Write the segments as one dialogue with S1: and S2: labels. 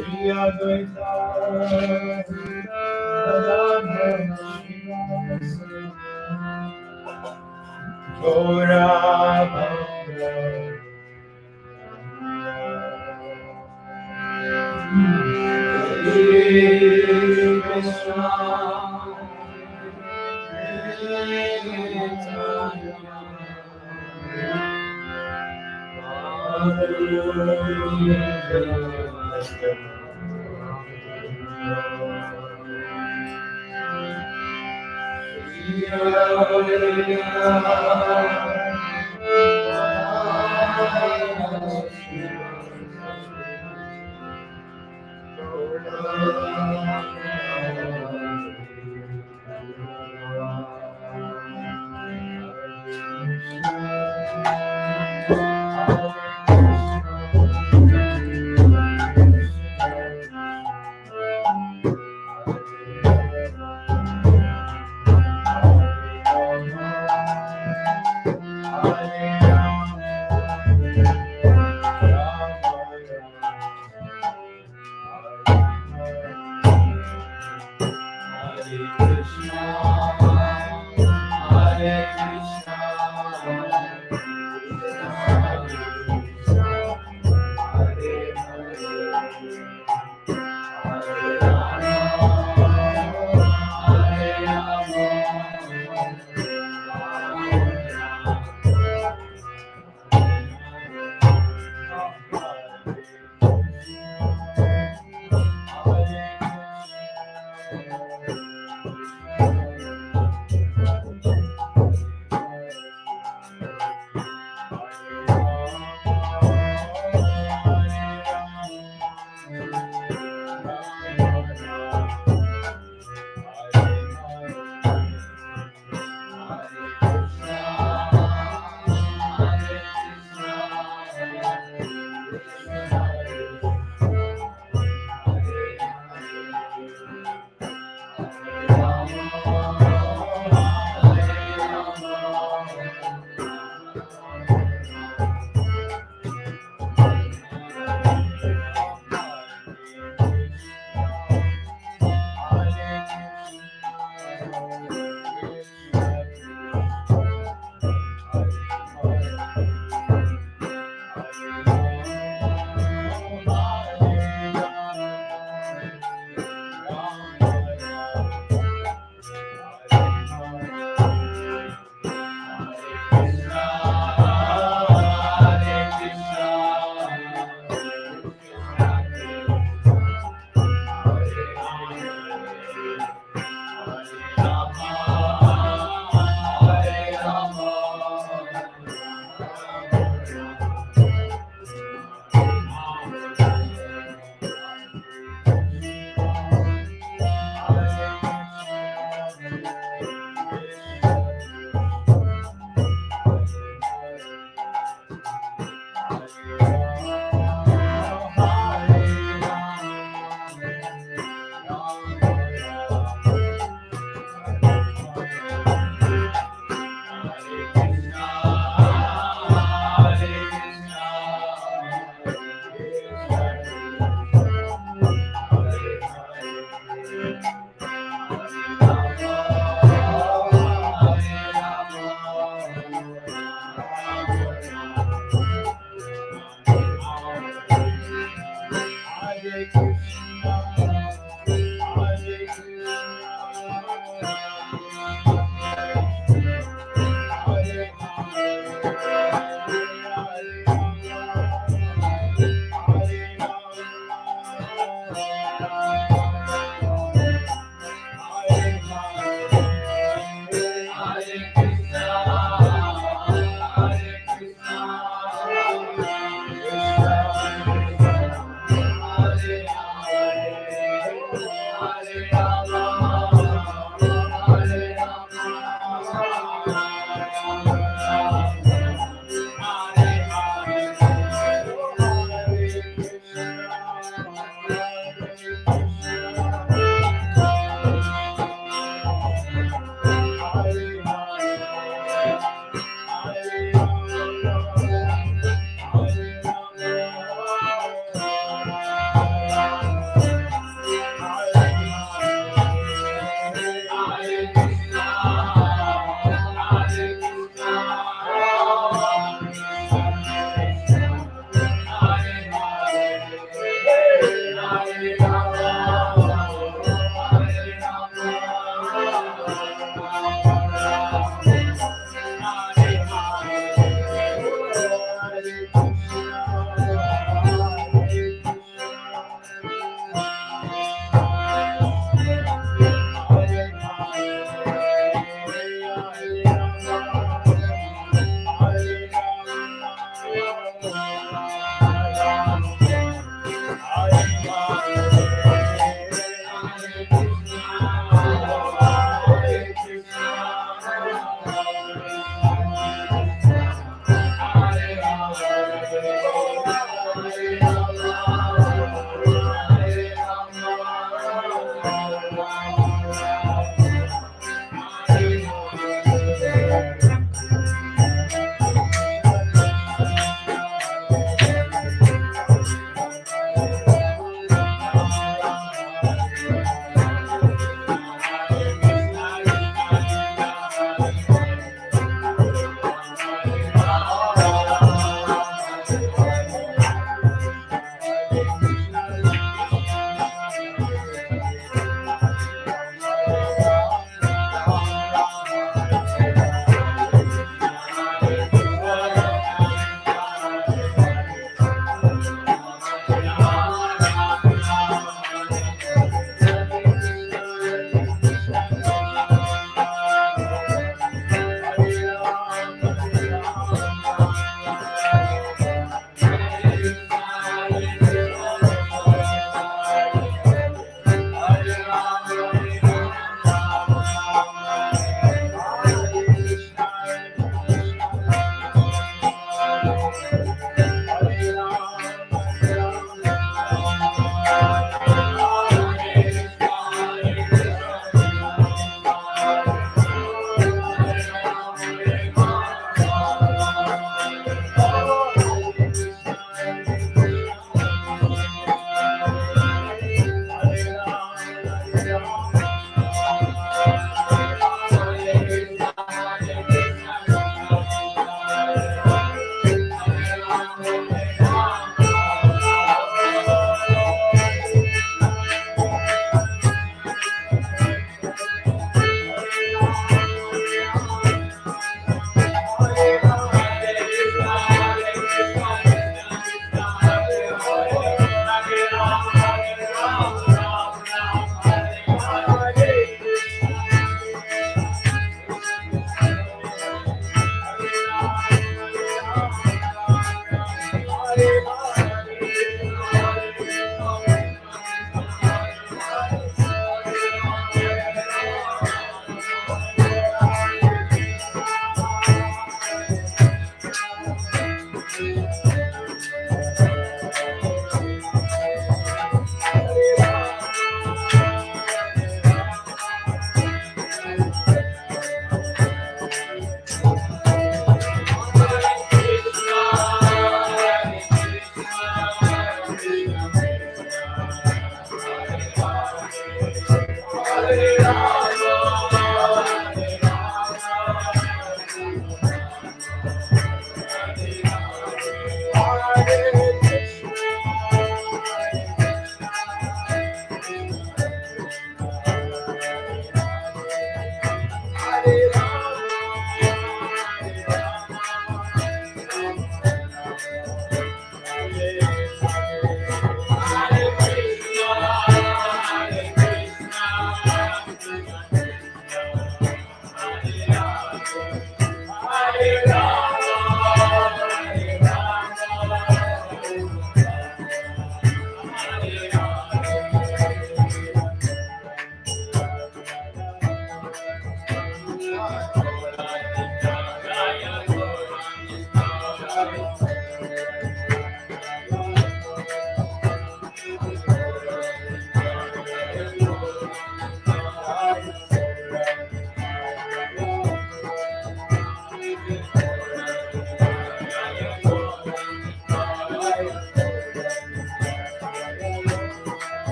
S1: Advaita Radha Gora Bhakta Hare Krishna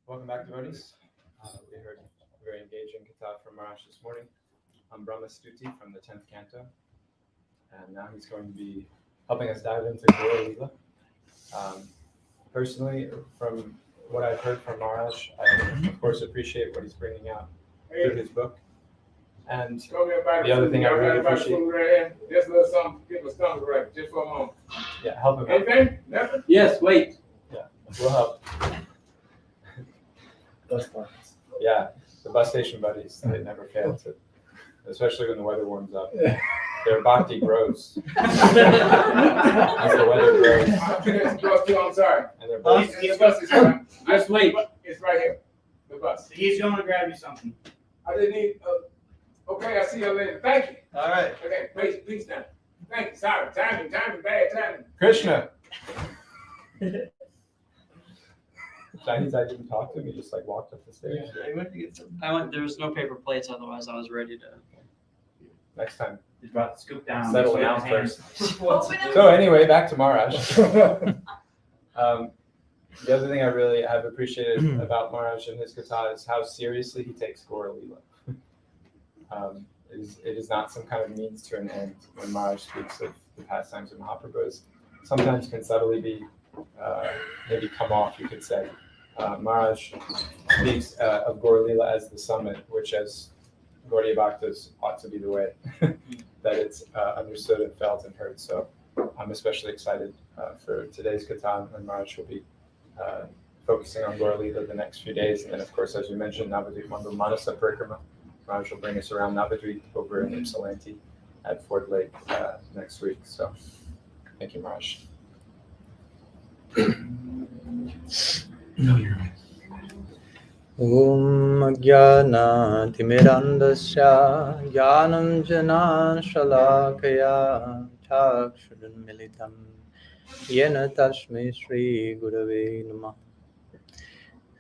S2: Welcome back, devotees. We heard a very engaging katha from Maharaj this morning on Brahma Stuti from the 10th canto. And now he's going to be helping us dive into Gora Lila. Personally, from what I've heard from Maharaj, I of course appreciate what he's bringing out through his book. And the other thing I really appreciate...
S1: Just a little something, give us something right, just for a moment.
S2: Yeah, help him out.
S1: Anything? Nothing?
S3: Yes, wait.
S2: Yeah, we'll help. Yeah, the bus station buddies, they never fail to, especially when the weather warms up. Their bhakti grows as the weather grows.
S1: I'm sorry.
S2: And their bus,
S1: The bus is right.
S3: Just wait.
S1: It's right here. The bus.
S4: He's going to grab you something.
S1: I didn't need. Okay, I see you later. Thank you.
S4: All right.
S1: Okay, please now. Thank you. Sorry, timing, bad timing.
S2: Krishna. Chinese, I didn't talk to him. He just like walked up the stairs.
S4: I went to get some.
S3: There was no paper plates, otherwise I was ready to.
S2: Next time,
S4: He's about to scoop down.
S2: settle
S4: Just
S2: down
S4: wave his
S2: first.
S4: hand.
S2: So anyway, back to Maharaj. The other thing I really have appreciated about Maharaj and his katha is how seriously he takes Gora Lila. It is not some kind of means to an end when Maharaj speaks of the pastimes of Mahaprabhu. Sometimes can subtly be maybe come off, you could say. Maharaj speaks of Gora Lila as the summit, which as Gaudiya Bhaktas ought to be the way that it's understood and felt and heard. So I'm especially excited for today's katha, and Maharaj will be focusing on Gora Lila the next few days. And then, of course, as you mentioned, Navadvip Mandal Manasa Parikrama. Maharaj will bring us around Navadvip over in Ypsilanti at Ford Lake next week. So thank you, Maharaj.
S5: Om Jnana Timirandasya Jnanam Janan Shalakaya Chakshurun Militam Yena Tasmai Shri Gurave Namah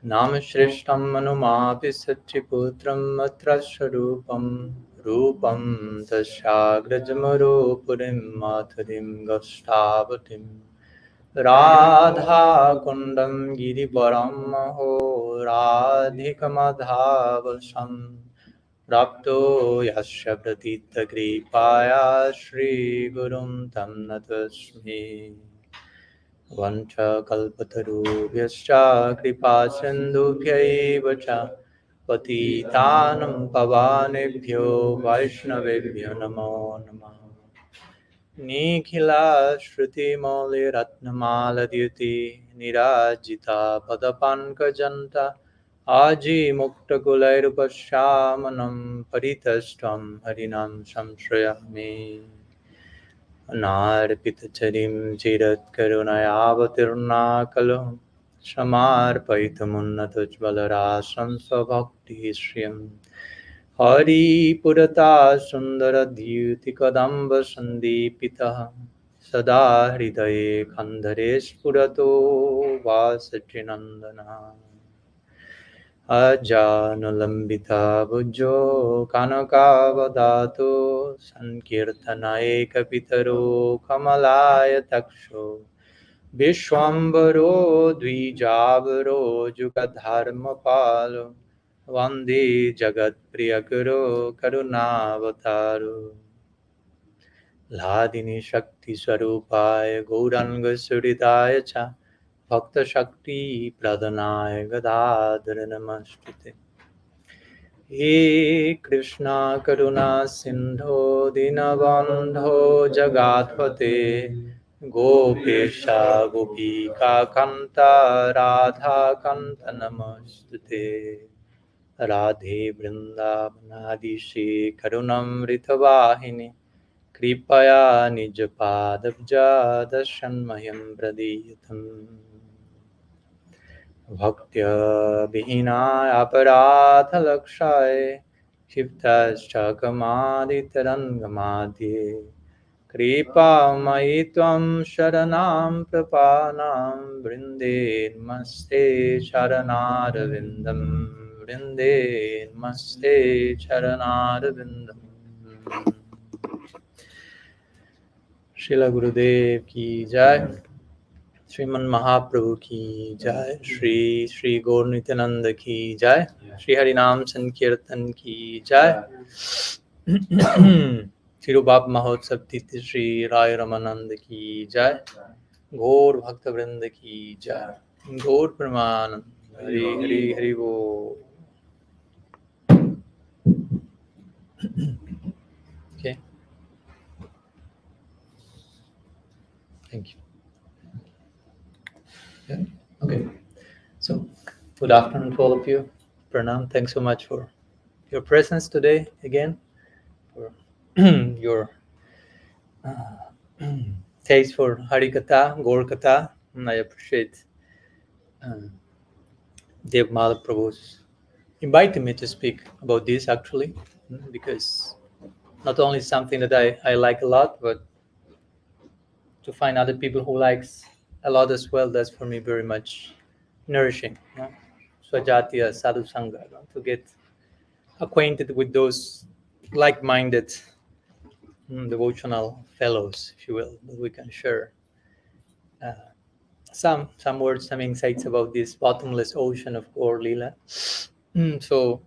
S5: Namashrishtam Manumapi Satyaputram Matrasharupam Rupam Tasyagrajamaro Purim Matharim Gastavatim Radha Kundam Girivaram Maho Radhikamadhavasam Rapto Yasya Pratita Kripaya Shri Gurum Tam Natasmi Vancha Kalpatarubhyascha Kripa Sindhubhyaiva cha Patitanam Pavanebhyo Vaishnavebhyo Namo Namah Nikhila Shruti Moli Ratnamala Dyuti Nirajita Padapankajanta Aji Mukta Gulairupasyamanam Paritastvam Harinam Samshrayami Narpitachariം chiratkarunayavatirnakalam Shamarpaitamунnতজ্জ্বলরাশं स्वभक्तिश्रियम् Haripurata Sundaradhyutikadamba Sandipitah Sada Hridaye Kandhare Spurato Vasachinandana Ajanulambita Bujjo Kanakavadato Sankirtanaye Kapitaro Kamalaya Taksho Vishwambaro Dvijavaro Jugadharmapalo Vande Jagat Priyakaro Karunavataru Ladini Shakti Swarupaya Gauranga Suridaya Cha Bhakta Shakti Pradhanaya Gadadhara Namastute He Krishna Karuna Sindho Dinabandho Jagatpate Gopesha Gopika Kanta Radha Kanta Namastute Radhe Vrindavanadi Shri Karunamrita Vahini Kripaya Nijapadabja Darshanmayam Pradiyatam Bhaktya Vihina Aparatha Lakshaye Shivtascha Kamaditarangamadhye Kripa Maitvam Sharanam Prapanam Vrinde Maste Sharanarvindam Vrinde Maste Sharanarvindam Srila Gurudev Ki Jai Sriman Mahaprabhu Ki Jai Shri Shri Gaur Nityananda Ki Jai Shri Harinam Sankirtan Ki Jai Tirobhava Mahotsava Tithi Shri Raya Ramananda Ki Jai Gaur Bhakta Vrinda Ki Jai Gaur Pramanand Hari Hari Hari Bo. Okay. Thank you. Yeah. Okay. So, good afternoon to all of you. Pranam. Thanks so much for your presence today again, for your taste for Harikatha, Gaur Katha. I appreciate Dev Mala Prabhu's inviting me to speak about this actually, because not only something that I like a lot, but to find other people who likes a lot as well, that's for me very much nourishing. Swajatiya Sadhu Sangha, to get acquainted with those like-minded devotional fellows, if you will, that we can share some words, some insights about this bottomless ocean of Gaur Lila. So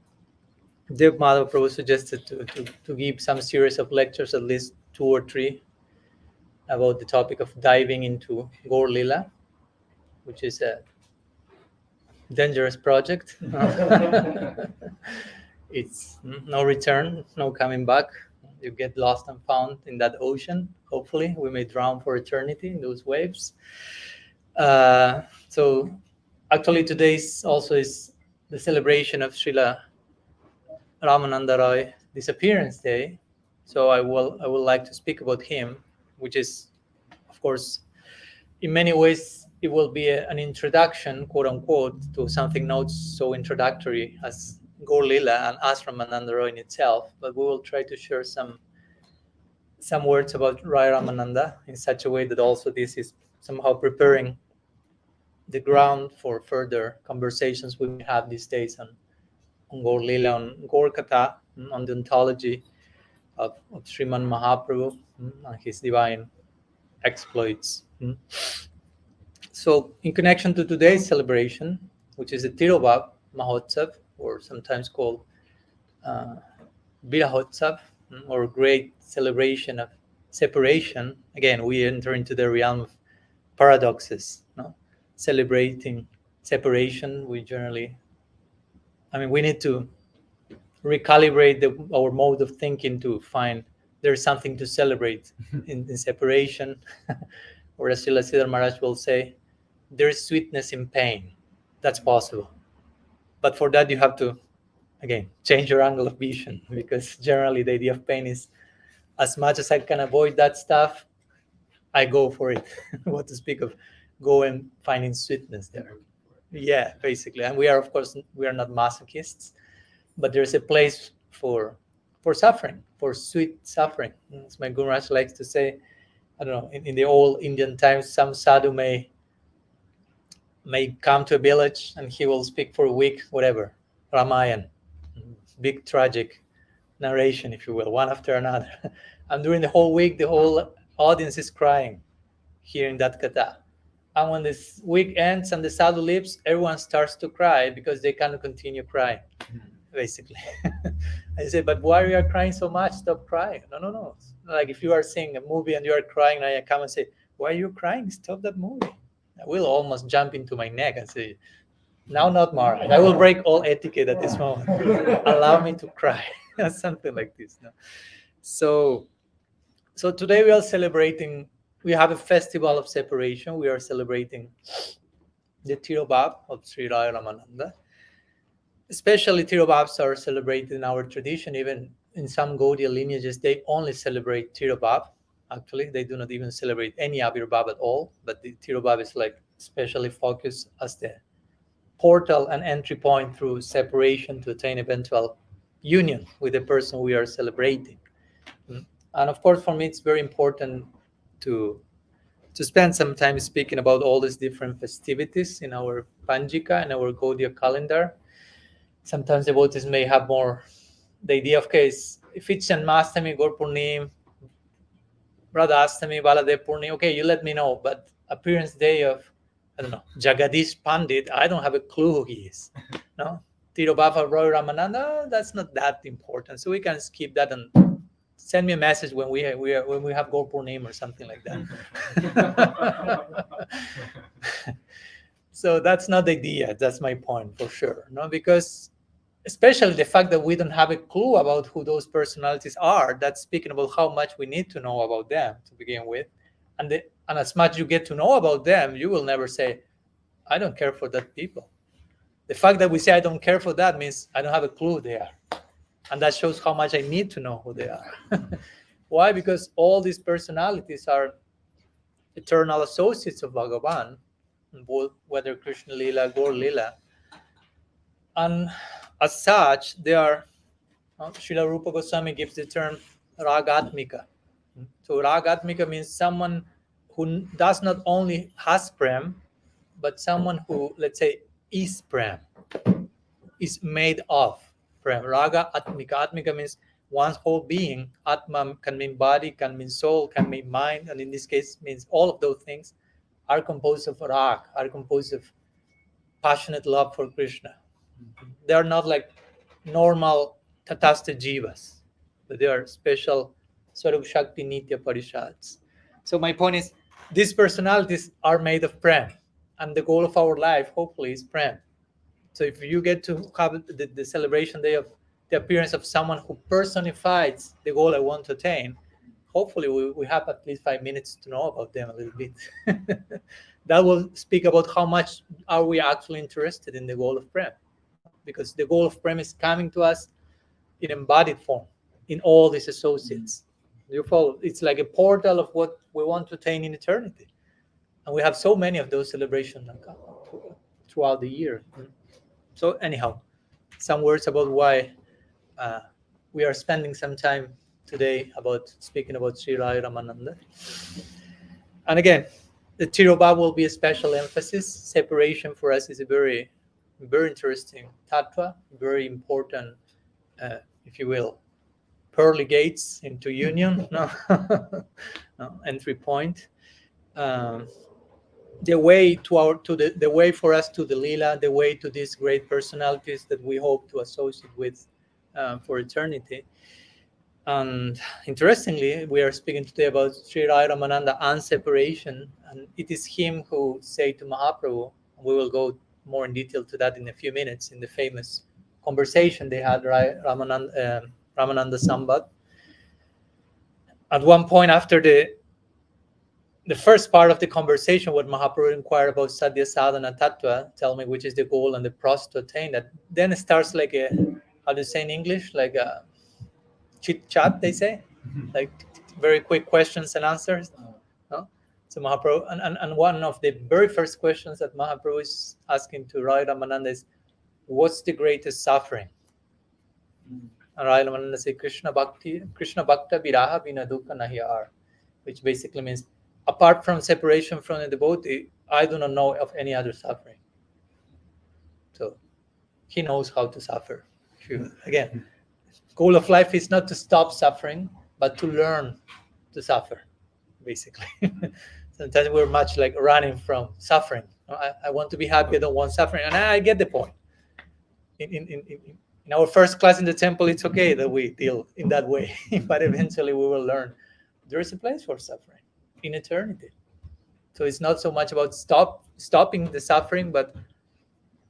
S5: Dev Madhav Prabhu suggested to give some series of lectures, at least 2 or 3, about the topic of diving into Gaur Lila, which is a dangerous project. It's no return, no coming back. You get lost and found in that ocean. Hopefully, we may drown for eternity in those waves. So, actually, today's also is the celebration of Srila Ramananda Roy disappearance day. So I would like to speak about him, which is, of course, in many ways, it will be an introduction, quote unquote, to something not so introductory as Gaur Lila and as Ramananda Roy in itself. But we will try to share some words about Raya Ramananda in such a way that also this is somehow preparing the ground for further conversations we may have these days on Gaur Lila, on Gaur Katha, on the ontology of Sriman Mahaprabhu and his divine exploits. So, in connection to today's celebration, which is the Tirobhava Mahotsava, or sometimes called Virahotsav, or great celebration of separation, again, we enter into the realm of paradoxes. Celebrating separation, we need to recalibrate our mode of thinking to find there's something to celebrate in separation. Or as Srila Siddhar Maharaj will say, there is sweetness in pain. That's possible. But for that, you have to, again, change your angle of vision, because generally the idea of pain is, as much as I can avoid that stuff, I go for it. What to speak of go and finding sweetness there. Yeah, basically. And we are, of course, we are not masochists, but there's a place for suffering, for sweet suffering. As my Guru Maharaj likes to say, I don't know, in the old Indian times, some sadhu may come to a village and he will speak for a week, whatever, Ramayana, big tragic narration, if you will, one after another. And during the whole week, the whole audience is crying, hearing that katha. And when this week ends and the sadhu leaves, everyone starts to cry because they cannot continue crying, basically. I say, but why are you crying so much? Stop crying. No. Like if you are seeing a movie and you are crying, and I come and say, why are you crying? Stop that movie. I will almost jump into my neck and say, now not Maharaj. I will break all etiquette at this moment. Allow me to cry. Something like this. No? So today we are celebrating, we have a festival of separation. We are celebrating the Tirobhava of Sri Raya Ramananda. Especially Tirobhavas are celebrated in our tradition. Even in some Gaudiya lineages, they only celebrate Tirobhava. Actually, they do not even celebrate any Abhirbhava at all. But the Tirobhava is like especially focused as the portal and entry point through separation to attain eventual union with the person we are celebrating. And of course, for me, it's very important to spend some time speaking about all these different festivities in our Panjika and our Gaudiya calendar. Sometimes devotees may have more the idea of case, if it's Janmashtami, Gaur Purnim, Radhastami, Baladev Purnim, okay, you let me know. But appearance day of, I don't know, Jagadish Pandit, I don't have a clue who he is. No? Tirobhava Raya Ramananda, that's not that important. So we can skip that and send me a message when we have Gaur Purnim or something like that. So that's not the idea. That's my point for sure. No, because especially the fact that we don't have a clue about who those personalities are, that's speaking about how much we need to know about them to begin with. And as much you get to know about them, you will never say, I don't care for that people. The fact that we say I don't care for that means I don't have a clue who they are. And that shows how much I need to know who they are. Why? Because all these personalities are eternal associates of Bhagavan, whether Krishna Lila, Gaur Lila. And as such, they are, Srila Rupa Goswami gives the term Ragatmika. So Ragatmika means someone who does not only has prem, but someone who, let's say, is prem, is made of prem. Raga Atmika. Atmika means one's whole being. Atma can mean body, can mean soul, can mean mind, and in this case means all of those things are composed of rag, are composed of passionate love for Krishna. They are not like normal tatastha jivas, but they are special Swarup Shakti Nitya Parishads. So my point is, these personalities are made of prem, and the goal of our life, hopefully, is prem. So if you get to have the celebration day of the appearance of someone who personifies the goal I want to attain, hopefully we have at least 5 minutes to know about them a little bit. That will speak about how much are we actually interested in the goal of prem. Because the goal of prem is coming to us in embodied form, in all these associates. You follow? It's like a portal of what we want to attain in eternity. And we have so many of those celebrations throughout the year. So anyhow, some words about why we are spending some time today about speaking about Sri Raya Ramananda. And again, the Tirobhava will be a special emphasis. Separation for us is a very, very interesting tattva, very important, if you will, pearly gates into union, no? Entry point. The way the way for us to the lila, the way to these great personalities that we hope to associate with for eternity. And interestingly, we are speaking today about Sri Raya Ramananda and separation, and it is him who said to Mahaprabhu, we will go more in detail to that in a few minutes, in the famous conversation they had, Ramananda Samvad. At one point after the first part of the conversation, what Mahaprabhu inquired about Sadhya Sadhana Tattva, tell me which is the goal and the process to attain that. Then it starts like a, how do you say in English? Like a chit chat, they say? Like very quick questions and answers. No? So Mahaprabhu, and one of the very first questions that Mahaprabhu is asking to Raya Ramananda is, what's the greatest suffering? And Raya Ramananda says, Krishna Bhakta Viraha Vina Dukkha Nahi Ar, which basically means, apart from separation from the devotee, I do not know of any other suffering. So he knows how to suffer. Again, goal of life is not to stop suffering, but to learn to suffer, basically. Sometimes we're much like running from suffering. I want to be happy, I don't want suffering. And I get the point. In our first class in the temple, it's okay that we deal in that way, but eventually we will learn there is a place for suffering in eternity. So it's not so much about stopping the suffering, but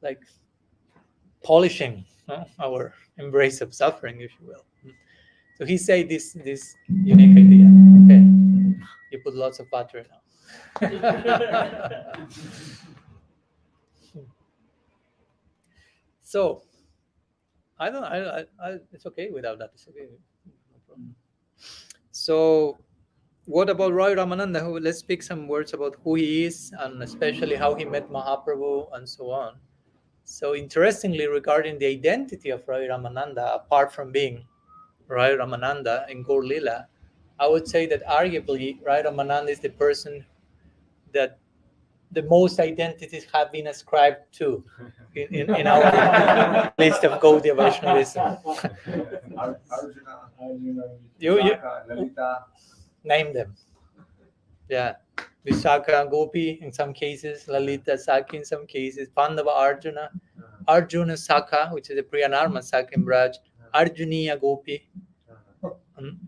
S5: like polishing our embrace of suffering, if you will. So he said this unique idea. Okay, you put lots of butter now. So I don't. It's okay without that. It's okay. No problem. So what about Raya Ramananda? Let's speak some words about who he is, and especially how he met Mahaprabhu and so on. So interestingly, regarding the identity of Raya Ramananda, apart from being Raya Ramananda in Gaur Lila, I would say that arguably Raya Ramananda is the person that the most identities have been ascribed to in our list of Gaudiya Vaishnavism.
S1: Arjuna,
S5: You
S1: Vishaka, Lalita.
S5: name them. Yeah. Vishaka, Gopi in some cases, Lalita, Saki in some cases, Pandava, Arjuna, Arjuna, Saka, which is the Priyanarma Saka in Braj, Arjuniya, Gopi,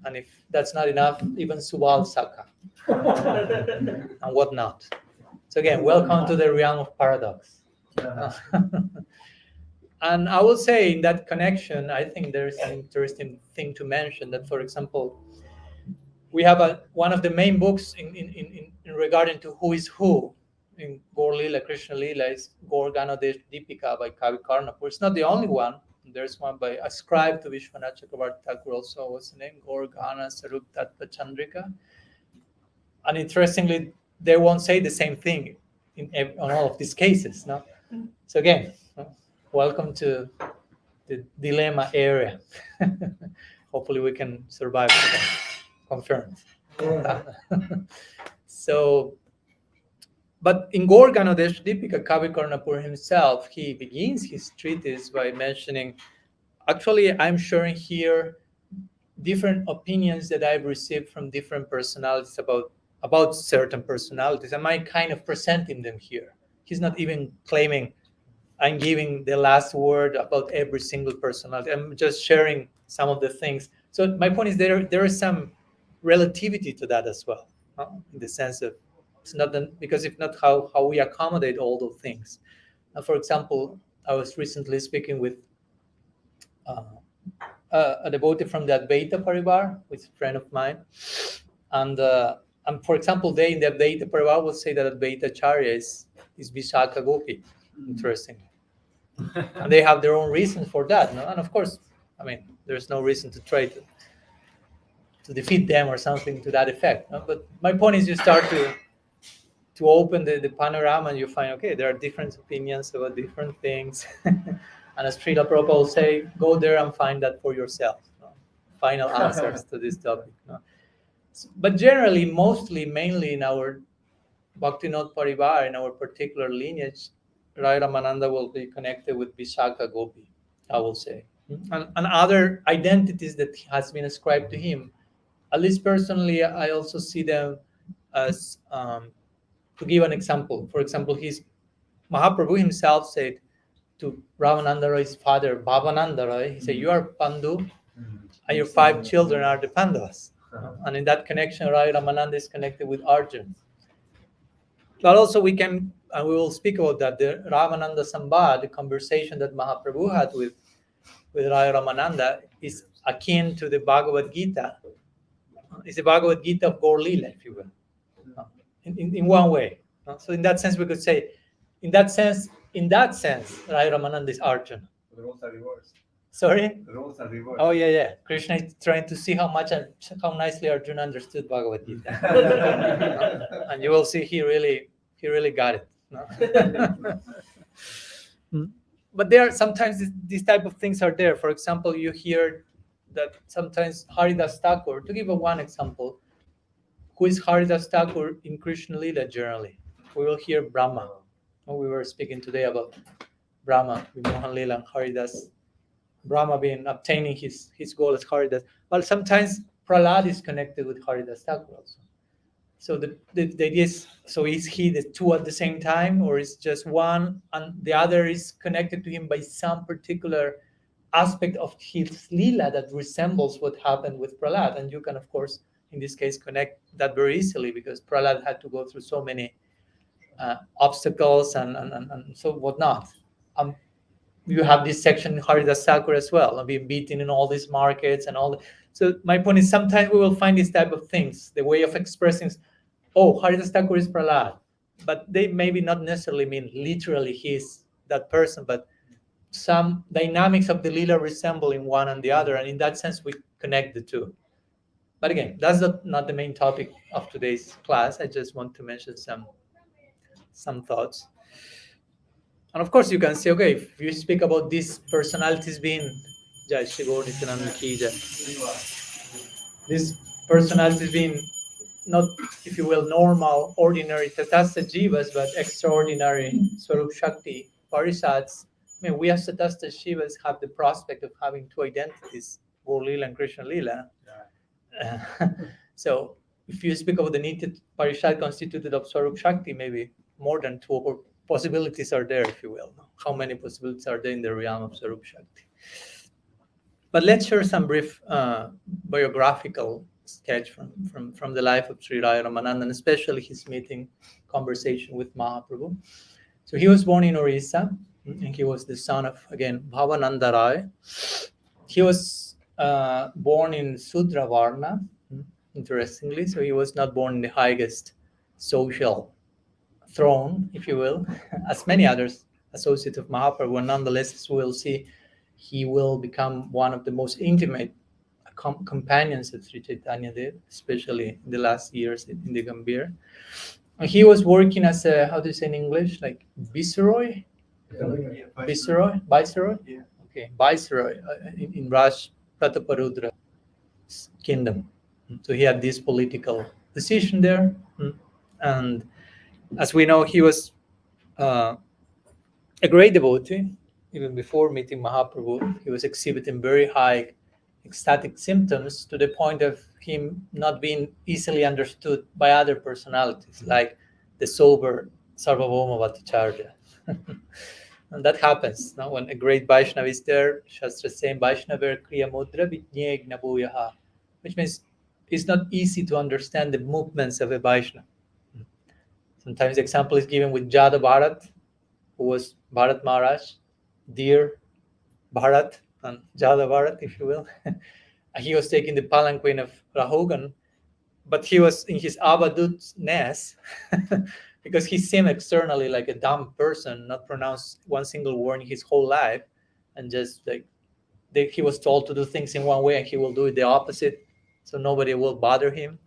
S5: and if that's not enough, even Subal, Saka, and whatnot. So again, welcome to the realm of paradox. And I will say in that connection, I think there's an interesting thing to mention that, for example, we have one of the main books in regarding to who is who in Gaur Lila, Krishna Lila, is Gaur Ganodesh Deepika by Kavi Karnapur. It's not the only one. There's one by ascribed to Vishwanath Chakravarti Thakur also. What's the name? Gaur Gana Sarup Tattva Chandrika. And interestingly, they won't say the same thing on all of these cases. No? So again, welcome to the dilemma area. Hopefully we can survive that. Confirmed. So, but in Gaur Ganodesh Deepika, Kavi Karnapur himself, he begins his treatise by mentioning, actually, I'm sharing here different opinions that I've received from different personalities about certain personalities. Am I kind of presenting them here? He's not even claiming I'm giving the last word about every single personality. I'm just sharing some of the things. So my point is there is some relativity to that as well, in the sense of it's not because if not, how we accommodate all those things. For example, I was recently speaking with a devotee from the Advaita Parivar, which is a friend of mine, and for example, they in the Advaita Parivar will say that Advaita Acharya is Vishaka Gopi. Interesting. And they have their own reasons for that, no? And of course, I mean, there's no reason to try to defeat them or something to that effect. No? But my point is, you start to open the panorama and you find, okay, there are different opinions about different things. And as Srila Prabhupada will say, go there and find that for yourself. No? Final answers to this topic. No? But generally, mainly in our Bhaktivinoda Parivar, in our particular lineage, Raya Ramananda will be connected with Vishaka Gopi, I will say. And other identities that has been ascribed to him. At least personally, I also see them as, to give an example. For example, Mahaprabhu himself said to Ramananda Roy's father, Bhavananda Roy, he said, you are Pandu, and your 5 children are the Pandavas. And in that connection, Raya Ramananda is connected with Arjuna. But also we will speak about that, the Ramananda Sambad, the conversation that Mahaprabhu had with Raya Ramananda is akin to the Bhagavad Gita. It's the Bhagavad Gita of Gaur Lila, if you will, in one way. So in that sense, we could say, in that sense, Raya Ramananda is Arjuna.
S1: The roles are reversed.
S5: Sorry?
S6: Roles are reversed.
S5: Oh yeah. Krishna is trying to see how nicely Arjuna understood Bhagavad Gita. And you will see he really got it. No? But there are sometimes these type of things are there. For example, you hear that sometimes Haridas Thakur, to give one example, who is Haridas Thakur in Krishna Lila generally? We will hear Brahma. We were speaking today about Brahma, Mohan Lila and Haridas. Brahma being obtaining his goal as Haridas. But sometimes Prahlad is connected with Haridas Thakur also. So the idea is, so is he the two at the same time, or is just one and the other is connected to him by some particular aspect of his lila that resembles what happened with Prahlad? And you can, of course, in this case, connect that very easily because Prahlad had to go through so many obstacles and so whatnot. You have this section in Haridas Thakur as well, being beaten in all these markets and all. So my point is sometimes we will find these type of things, the way of expressing, Haridas Thakur is Prahlad, but they maybe not necessarily mean literally he's that person, but some dynamics of the lila resembling one and the other, and in that sense we connect the two. But again, that's not the main topic of today's class. I just want to mention some thoughts. And of course, you can say, okay, if you speak about these personalities being these personalities being not, if you will, normal, ordinary Tatastha Jivas, but extraordinary Swarup Shakti Parisads. I mean, we as Tatastha Jivas have the prospect of having two identities, Gaur Lila and Krishna Lila. So if you speak of the Nitya Parishad constituted of Swarup Shakti, maybe more than two possibilities are there, if you will. How many possibilities are there in the realm of Swarup Shakti? But let's share some brief biographical sketch from the life of Sri Raya Ramananda, and especially his meeting conversation with Mahaprabhu. So he was born in Orissa, and he was the son of, again, Bhavananda Rai. He was born in Sudra Varna, interestingly, so he was not born in the highest social throne, if you will, as many others associates of Mahaprabhu, and nonetheless, as we'll see, he will become one of the most intimate companions of Sri Chaitanya Dev, especially in the last years in the Gambhir. And he was working as a, how do you say in English, like viceroy? Viceroy?
S2: Yeah.
S5: Okay, viceroy in Raj Prataparudra kingdom. So he had this political position there. And as we know, he was a great devotee. Even before meeting Mahaprabhu, he was exhibiting very high ecstatic symptoms to the point of him not being easily understood by other personalities, like the sober Sarvabhauma Bhattacharya. And that happens when a great Vaishnava is there. Shastra saying Vaishnava Kriya Mudra Vijnegna Bhuyaha, which means it's not easy to understand the movements of a Vaishnava. Sometimes the example is given with Jada Bharat, who was Bharat Maharaj, dear Bharat, and Jada Bharat, if you will. He was taking the palanquin of Rahugan, but he was in his avadutness because he seemed externally like a dumb person, not pronounced one single word in his whole life, and just like he was told to do things in one way and he will do it the opposite, so nobody will bother him,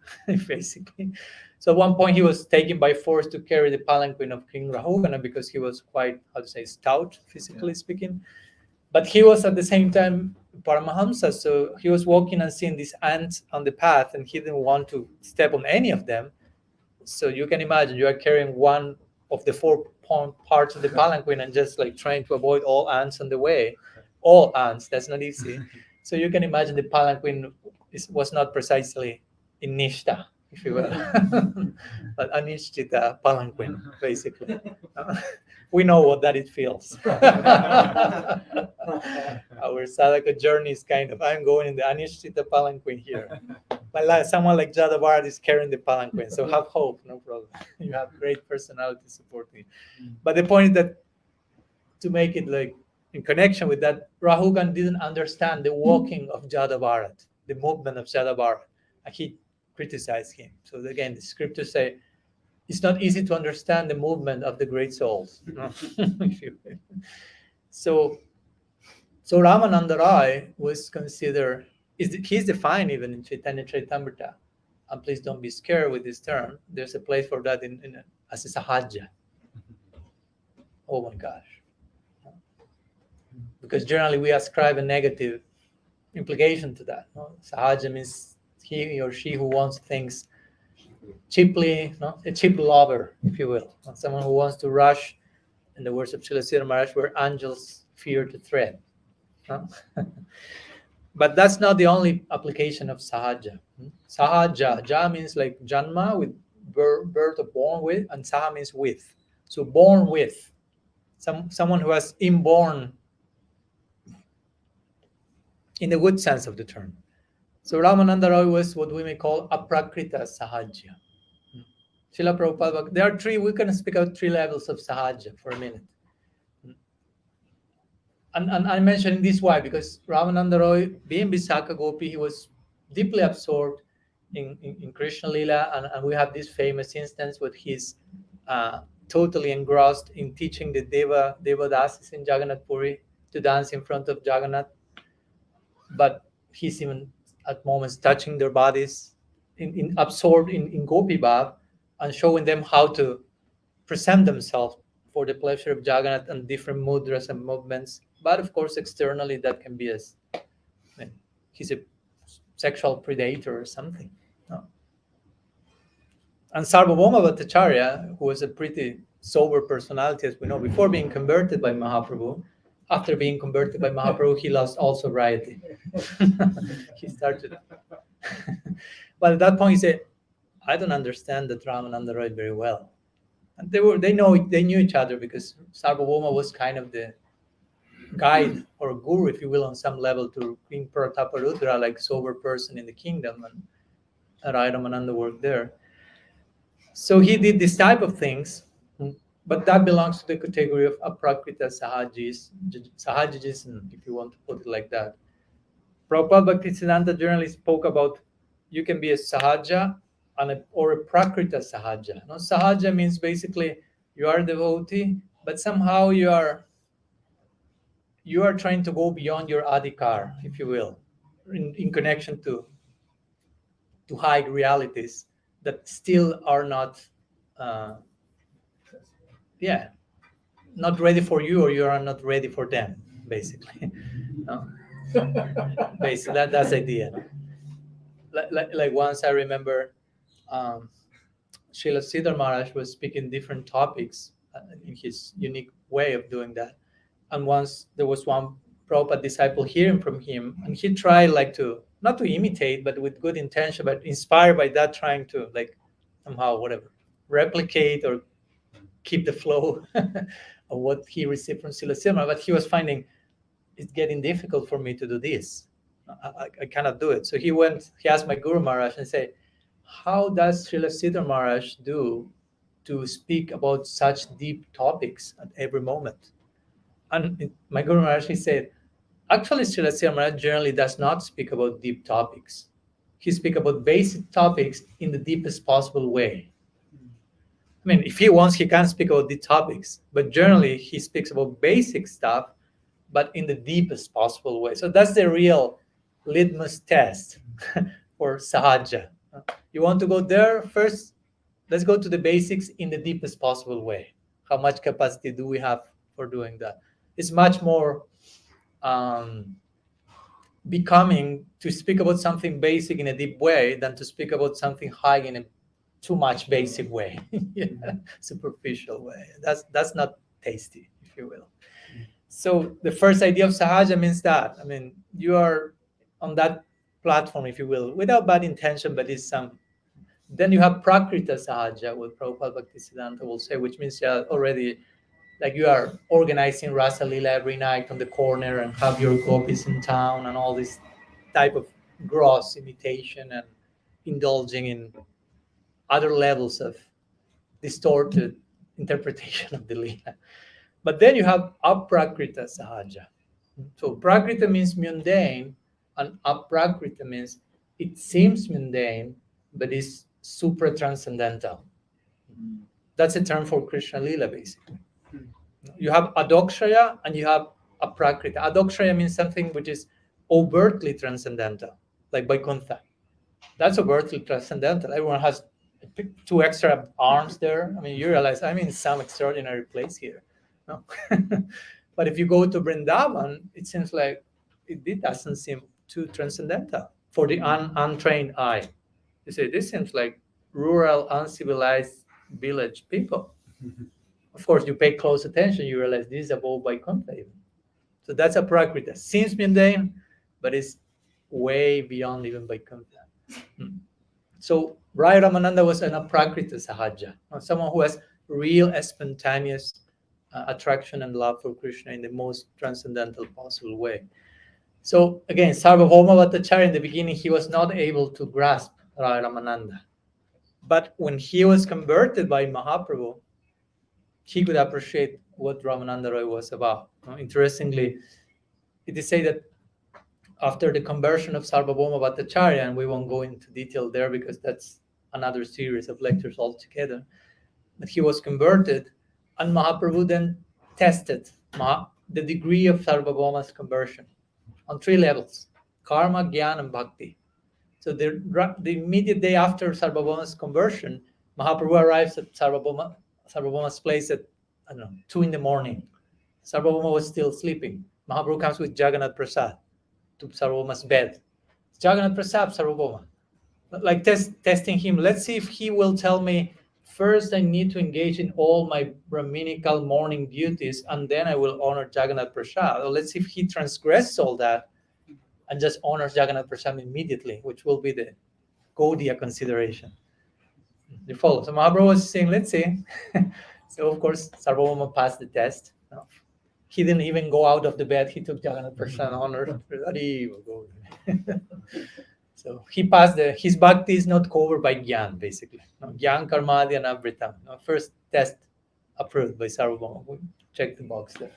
S5: basically. So at one point he was taken by force to carry the palanquin of King Rahugana because he was quite, stout, physically speaking. But he was at the same time Paramahamsa, so he was walking and seeing these ants on the path and he didn't want to step on any of them. So you can imagine you are carrying one of the 4 parts of the palanquin and just like trying to avoid all ants on the way. All ants, that's not easy. So you can imagine the palanquin was not precisely in Nishta, if you will, but Anishtita palanquin, basically. We know what that it feels. Our sadhaka journey is kind of, I'm going in the Anishtita palanquin here. But like, someone like Jada Bharat is carrying the palanquin, so have hope, no problem. You have great personality supporting. But the point is that to make it like in connection with that, Rahugan didn't understand the walking of Jada Bharat, the movement of Jada Bharat, and he criticized him. So again, the scriptures say it's not easy to understand the movement of the great souls. So So Ramananda Rai was considered, he's defined even in Chaitanya Charitamrita. And please don't be scared with this term. There's a place for that as a sahaja. Oh my gosh. Because generally we ascribe a negative implication to that. No? Sahaja means he or she who wants things cheaply, no? A cheap lover, if you will. Someone who wants to rush, in the words of Srila Sridhar Maharaj, where angels fear to tread. No? But that's not the only application of sahaja. Sahaja, ja means like janma, with birth or born with, and saha means with. So born with, someone who has inborn, in the good sense of the term. So Ramananda Roy was what we may call aprakrita sahaja. Srila Prabhupada, there are three, we can speak out three levels of sahaja for a minute. And I'm mentioning this why? Because Ramananda Roy, being Visakha Gopi, he was deeply absorbed in Krishna Lila, and we have this famous instance where he's totally engrossed in teaching the Devadasis in Jagannath Puri to dance in front of Jagannath. But he's even at moments touching their bodies, absorbed in Gopi Bhav, and showing them how to present themselves for the pleasure of Jagannath and different mudras and movements. But of course, externally, that can be he's a sexual predator or something. No. And Sarvabhauma Bhattacharya, who was a pretty sober personality, as we know, before being converted by Mahaprabhu, after being converted by Mahaprabhu, he lost all sobriety. He started. But at that point, he said, I don't understand that Ramananda Roy very well. And they knew each other because Sarvabhauma was kind of the guide or guru, if you will, on some level to Queen Prataparudra, like sober person in the kingdom, and Raya Ramananda worked there. So he did this type of things, but that belongs to the category of aprakrita sahajism, if you want to put it like that. Prabhupada Bhaktisiddhanta generally spoke about you can be a sahaja or a prakrita sahaja. No, sahaja means basically you are a devotee, but somehow you are trying to go beyond your adhikar, if you will, in connection to high realities that still are not, not ready for you, or you are not ready for them, basically. No? Basically, that's the idea. Like once I remember Srila Sridhar Maharaj was speaking different topics in his unique way of doing that. And once there was one Prabhupada disciple hearing from him, and he tried not to imitate, but with good intention, but inspired by that, trying to somehow replicate or keep the flow of what he received from Srila Sridhar Maharaj. But he was finding it's getting difficult for me to do this. I cannot do it. So he asked my Guru Maharaj and said, how does Srila Sridhar Maharaj do to speak about such deep topics at every moment? And my Guru Maharaj, he said, actually, Srila Sridhar Maharaj generally does not speak about deep topics. He speaks about basic topics in the deepest possible way. I mean, if he wants, he can speak about deep topics, but generally he speaks about basic stuff, but in the deepest possible way. So that's the real litmus test for sahaja. You want to go there first? Let's go to the basics in the deepest possible way. How much capacity do we have for doing that? It's much more becoming to speak about something basic in a deep way than to speak about something high in a too much basic way, superficial way. That's not tasty, if you will. So the first idea of sahaja means that, I mean, you are on that platform, if you will, without bad intention, but it's some. Then you have prakrita sahaja, what Prabhupada Bhaktisiddhanta will say, which means you are already, like you are organizing Rasa Lila every night on the corner and have your gopis in town and all this type of gross imitation and indulging in other levels of distorted interpretation of the Lila. But then you have aprakrita sahaja. So prakrita means mundane, and aprakrita means it seems mundane, but is supra-transcendental. That's a term for Krishna Lila, basically. You have adokshaya and you have aprakrita. Adokshaya means something which is overtly transcendental, like Vaikuntha. That's overtly transcendental. Everyone has 2 extra arms there. I mean, you realize I'm in some extraordinary place here. No? But if you go to Vrindavan, it seems like it doesn't seem too transcendental for the untrained eye. You say, this seems like rural, uncivilized village people. Of course, you pay close attention, you realize this is above Vaikuntha even. So that's a prakrita. Seems mundane, but it's way beyond even Vaikuntha. So Raya Ramananda was an aprakrita sahaja, someone who has real spontaneous attraction and love for Krishna in the most transcendental possible way. So again, Sarvabhauma Bhattacharya, in the beginning, he was not able to grasp Raya Ramananda. But when he was converted by Mahaprabhu, he could appreciate what Ramananda Roy was about. Interestingly, it is said that after the conversion of Sarvabhauma Bhattacharya, and we won't go into detail there because that's another series of lectures altogether, but he was converted, and Mahaprabhu then tested the degree of Sarvabhauma's conversion on 3 levels: karma, jnana, and bhakti. So the immediate day after Sarvabhauma's conversion, Mahaprabhu arrives at Sarvabhauma's place at 2 in the morning. Sarvabhauma was still sleeping. Mahaprabhu comes with Jagannath Prasad to Sarvabhauma's bed. Jagannath Prasad, Sarvabhauma. Like testing him. Let's see if he will tell me, first I need to engage in all my Brahminical morning duties, and then I will honor Jagannath Prasad. Or let's see if he transgresses all that and just honors Jagannath Prasad immediately, which will be the Gaudiya consideration. You follow? So Mahaprabhu was saying, let's see. So of course, Sarvabhauma passed the test. He didn't even go out of the bed. He took Jagannath Prasad honor. So he passed his bhakti is not covered by Gyan, basically. Gyan, Karmadhi, and Avritam. First test approved by Sarvabhauma. We check the box there.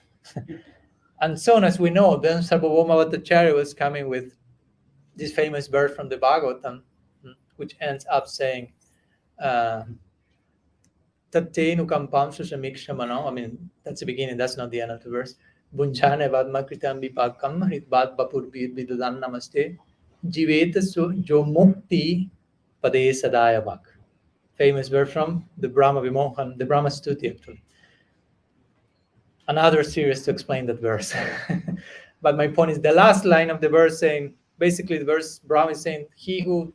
S5: And soon as we know, then Sarvabhauma Bhattacharya was coming with this famous verse from the Bhagavatam, which ends up saying, Tattenu kampam susamikshamanom. I mean, that's the beginning, that's not the end of the verse. Bunchane vadmakritam vipakam hritvat bapur vidudan namaste. Jiveta jo mukti pade sadaya bhak. Famous verse from the Brahma Vimohan, the Brahma Stuti actually. Another series to explain that verse. But my point is the last line of the verse saying, basically the verse Brahma is saying, he who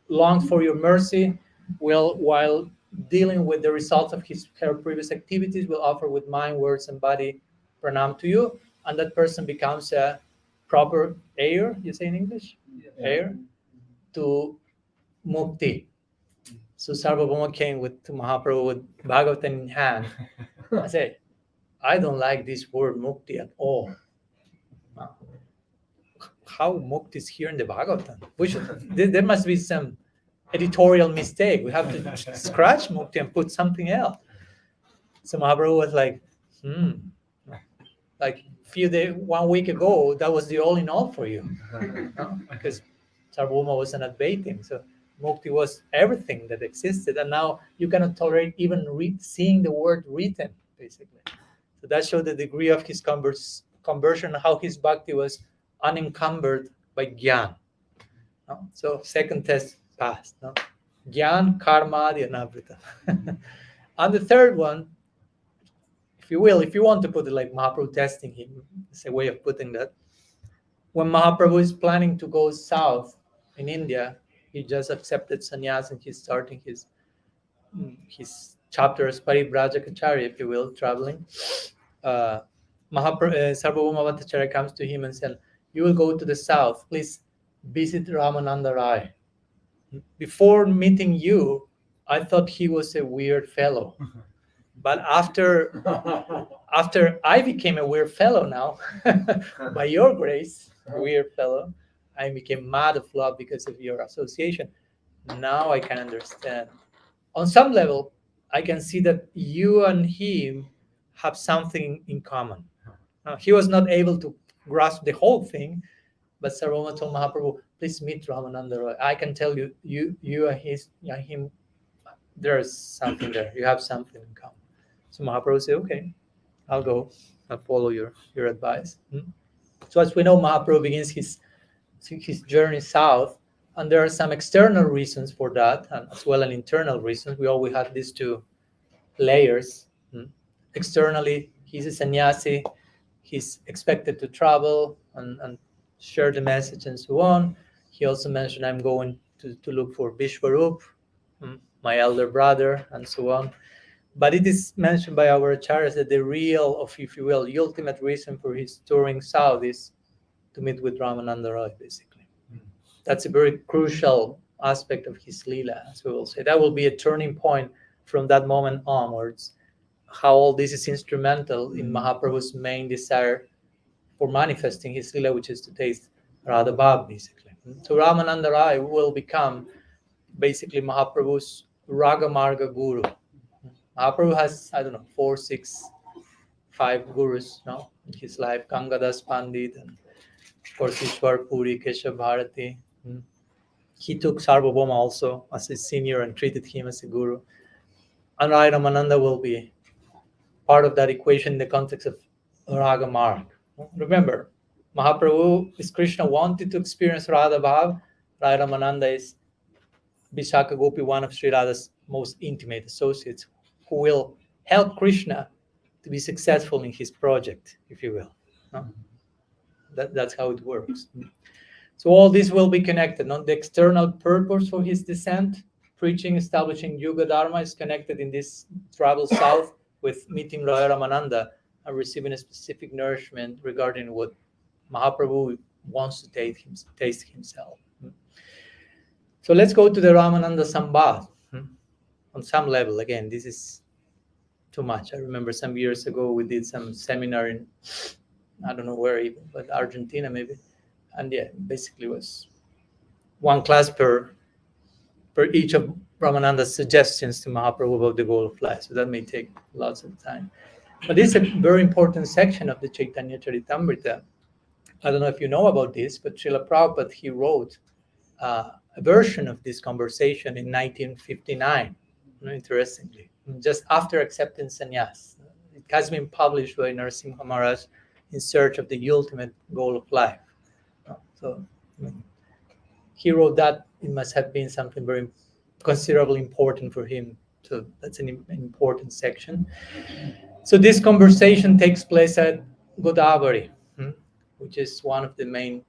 S5: longs for your mercy will, while dealing with the results of her previous activities, will offer with mind, words, and body pranam to you, and that person becomes a proper heir, you say in English? Yeah. Heir to mukti. So Sarvabhauma came to Mahaprabhu with Bhagavatam in hand. I said, I don't like this word mukti at all. How mukti is here in the Bhagavatam? There must be some editorial mistake. We have to scratch mukti and put something else. So Mahaprabhu was like, like 1 week ago, that was the all in all for you. Because Sarvabhauma was an Advaitin. So mukti was everything that existed. And now you cannot tolerate even seeing the word written, basically. So that showed the degree of his conversion, how his bhakti was unencumbered by Gyan. So second test passed. Gyan, Karma, and Avrita. And the third one, if you want to put it like Mahaprabhu testing him, it's a way of putting that. When Mahaprabhu is planning to go south in India, he just accepted sannyas and he's starting his chapter as Paribrajakacharya, if you will, traveling. Sarvabhauma Bhattacharya comes to him and said, you will go to the south, please visit Ramananda Rai. Before meeting you, I thought he was a weird fellow. But after I became a weird fellow now, by your grace, weird fellow, I became mad of love because of your association. Now I can understand. On some level, I can see that you and him have something in common. He was not able to grasp the whole thing, but Sarvabhauma told Mahaprabhu, please meet Ramananda Roy. I can tell you and him, there's something there. You have something in common. So Mahaprabhu said, okay, I'll go. I'll follow your advice. So as we know, Mahaprabhu begins his journey south, and there are some external reasons for that, and as well as internal reasons. We always have these two layers. Externally, he's a sannyasi. He's expected to travel and share the message and so on. He also mentioned, I'm going to look for Vishwarup, my elder brother, and so on. But it is mentioned by our acharyas that the real, if you will, the ultimate reason for his touring south is to meet with Ramananda Roy, basically. That's a very crucial aspect of his lila, as we will say. That will be a turning point from that moment onwards, how all this is instrumental in Mahaprabhu's main desire for manifesting his lila, which is to taste Radha Bhav, basically. So Ramananda Rai will become basically Mahaprabhu's Raga Marga Guru. Mahaprabhu has, 4, 6, 5 gurus in his life. Gangadas Pandit, and of course Ishwar Puri, Keshav Bharati. He took Sarvabhauma also as a senior and treated him as a guru. And Raya Ramananda will be part of that equation in the context of Raga Marg. Remember, Mahaprabhu is Krishna wanted to experience Radha Bhav. Raya Ramananda is Vishaka Gopi, one of Sri Radha's most intimate associates, who will help Krishna to be successful in his project, if you will. That's how it works. So all this will be connected. The external purpose for his descent, preaching, establishing Yuga Dharma, is connected in this travel south with meeting Raya Ramananda and receiving a specific nourishment regarding what Mahaprabhu wants to taste himself. So let's go to the Ramananda Sambad. On some level, again, this is too much. I remember some years ago we did some seminar in, I don't know where even, but Argentina maybe. And basically was one class per each of Ramananda's suggestions to Mahaprabhu about the goal of life. So that may take lots of time. But this is a very important section of the Chaitanya Charitamrita. I don't know if you know about this, but Srila Prabhupada, he wrote a version of this conversation in 1959, interestingly, just after accepting sannyas. It has been published by Narasimha Maharaj in search of the ultimate goal of life. So he wrote that. It must have been something very considerably important for him. So that's an important section. So this conversation takes place at Godavari, which is one of the main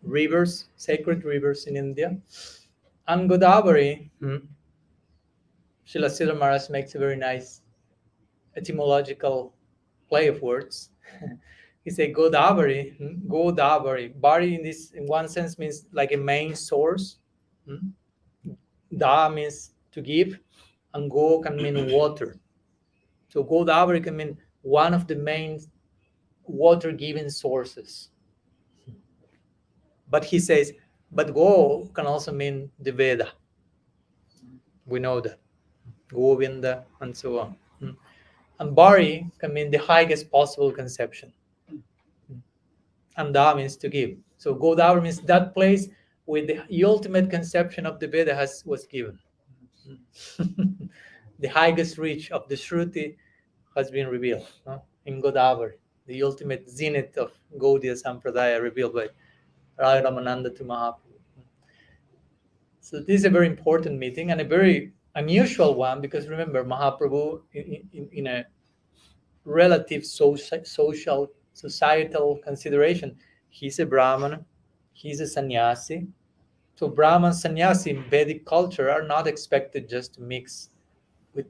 S5: rivers, sacred rivers in India. And Godavari, Srila Sridhar Maharaj makes a very nice etymological play of words. He said Godavari. Bari in one sense means like a main source. Da means to give, and Go can mean water. So Godavari can mean one of the main water-giving sources. But he says, but Go can also mean the Veda. We know that. Govinda and so on. And Bari can mean the highest possible conception. And Da means to give. So Godavari means that place where the ultimate conception of the Veda was given. The highest reach of the Shruti has been revealed in Godavari, the ultimate zenith of Gaudiya Sampradaya revealed by Raya Ramananda to Mahaprabhu. So this is a very important meeting and a very unusual one, because remember, Mahaprabhu in a relative societal consideration, he's a Brahmana, he's a sannyasi. So Brahman sannyasi in Vedic culture are not expected just to mix with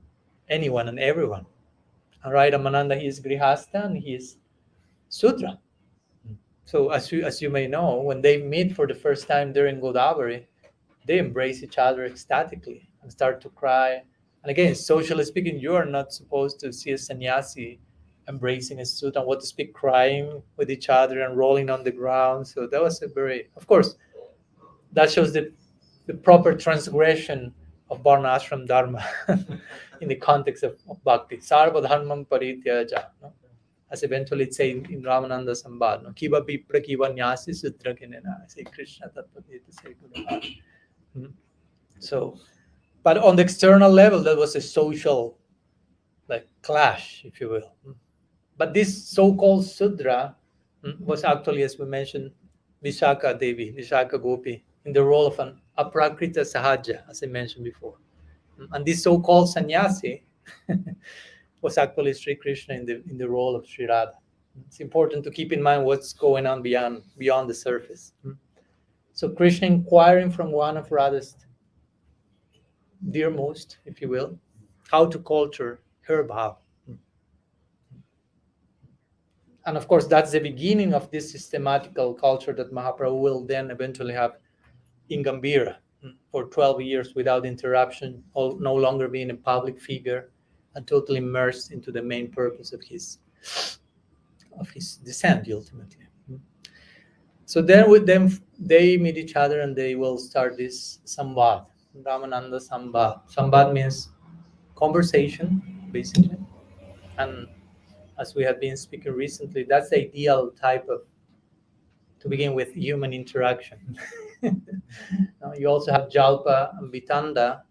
S5: anyone and everyone. And Raya Ramananda, he is Grihastha and he is Sudra. So as you may know, when they meet for the first time during Godavari, they embrace each other ecstatically and start to cry. And again, socially speaking, you are not supposed to see a sannyasi embracing a Sudra, and what to speak, crying with each other and rolling on the ground. So that was a very, of course, that shows the proper transgression of Varna Ashram Dharma in the context of Bhakti. Sarva dharmam parityaja, as eventually it's said in Ramananda Sambad. Kiva vipra kiva nyasi sutra kinena. Say Krishna tattva say. So, but on the external level, that was a social clash, if you will. But this so-called Sudra was actually, as we mentioned, Vishaka Devi, Vishaka Gopi, in the role of an aprakrita sahaja, as I mentioned before. And this so-called sannyasi was actually Sri Krishna in the role of Sri Radha. It's important to keep in mind what's going on beyond the surface. So Krishna inquiring from one of Radha's dearmost, if you will, how to culture her bhav. And of course, that's the beginning of this systematical culture that Mahaprabhu will then eventually have in Gambhira for 12 years without interruption, no longer being a public figure, and totally immersed into the main purpose of his descent, ultimately. So then with them, they meet each other and they will start this samvad, Ramananda samvad. Samvad means conversation, basically. And as we have been speaking recently, that's the ideal type of, to begin with, human interaction. You also have Jalpa and Vitanda,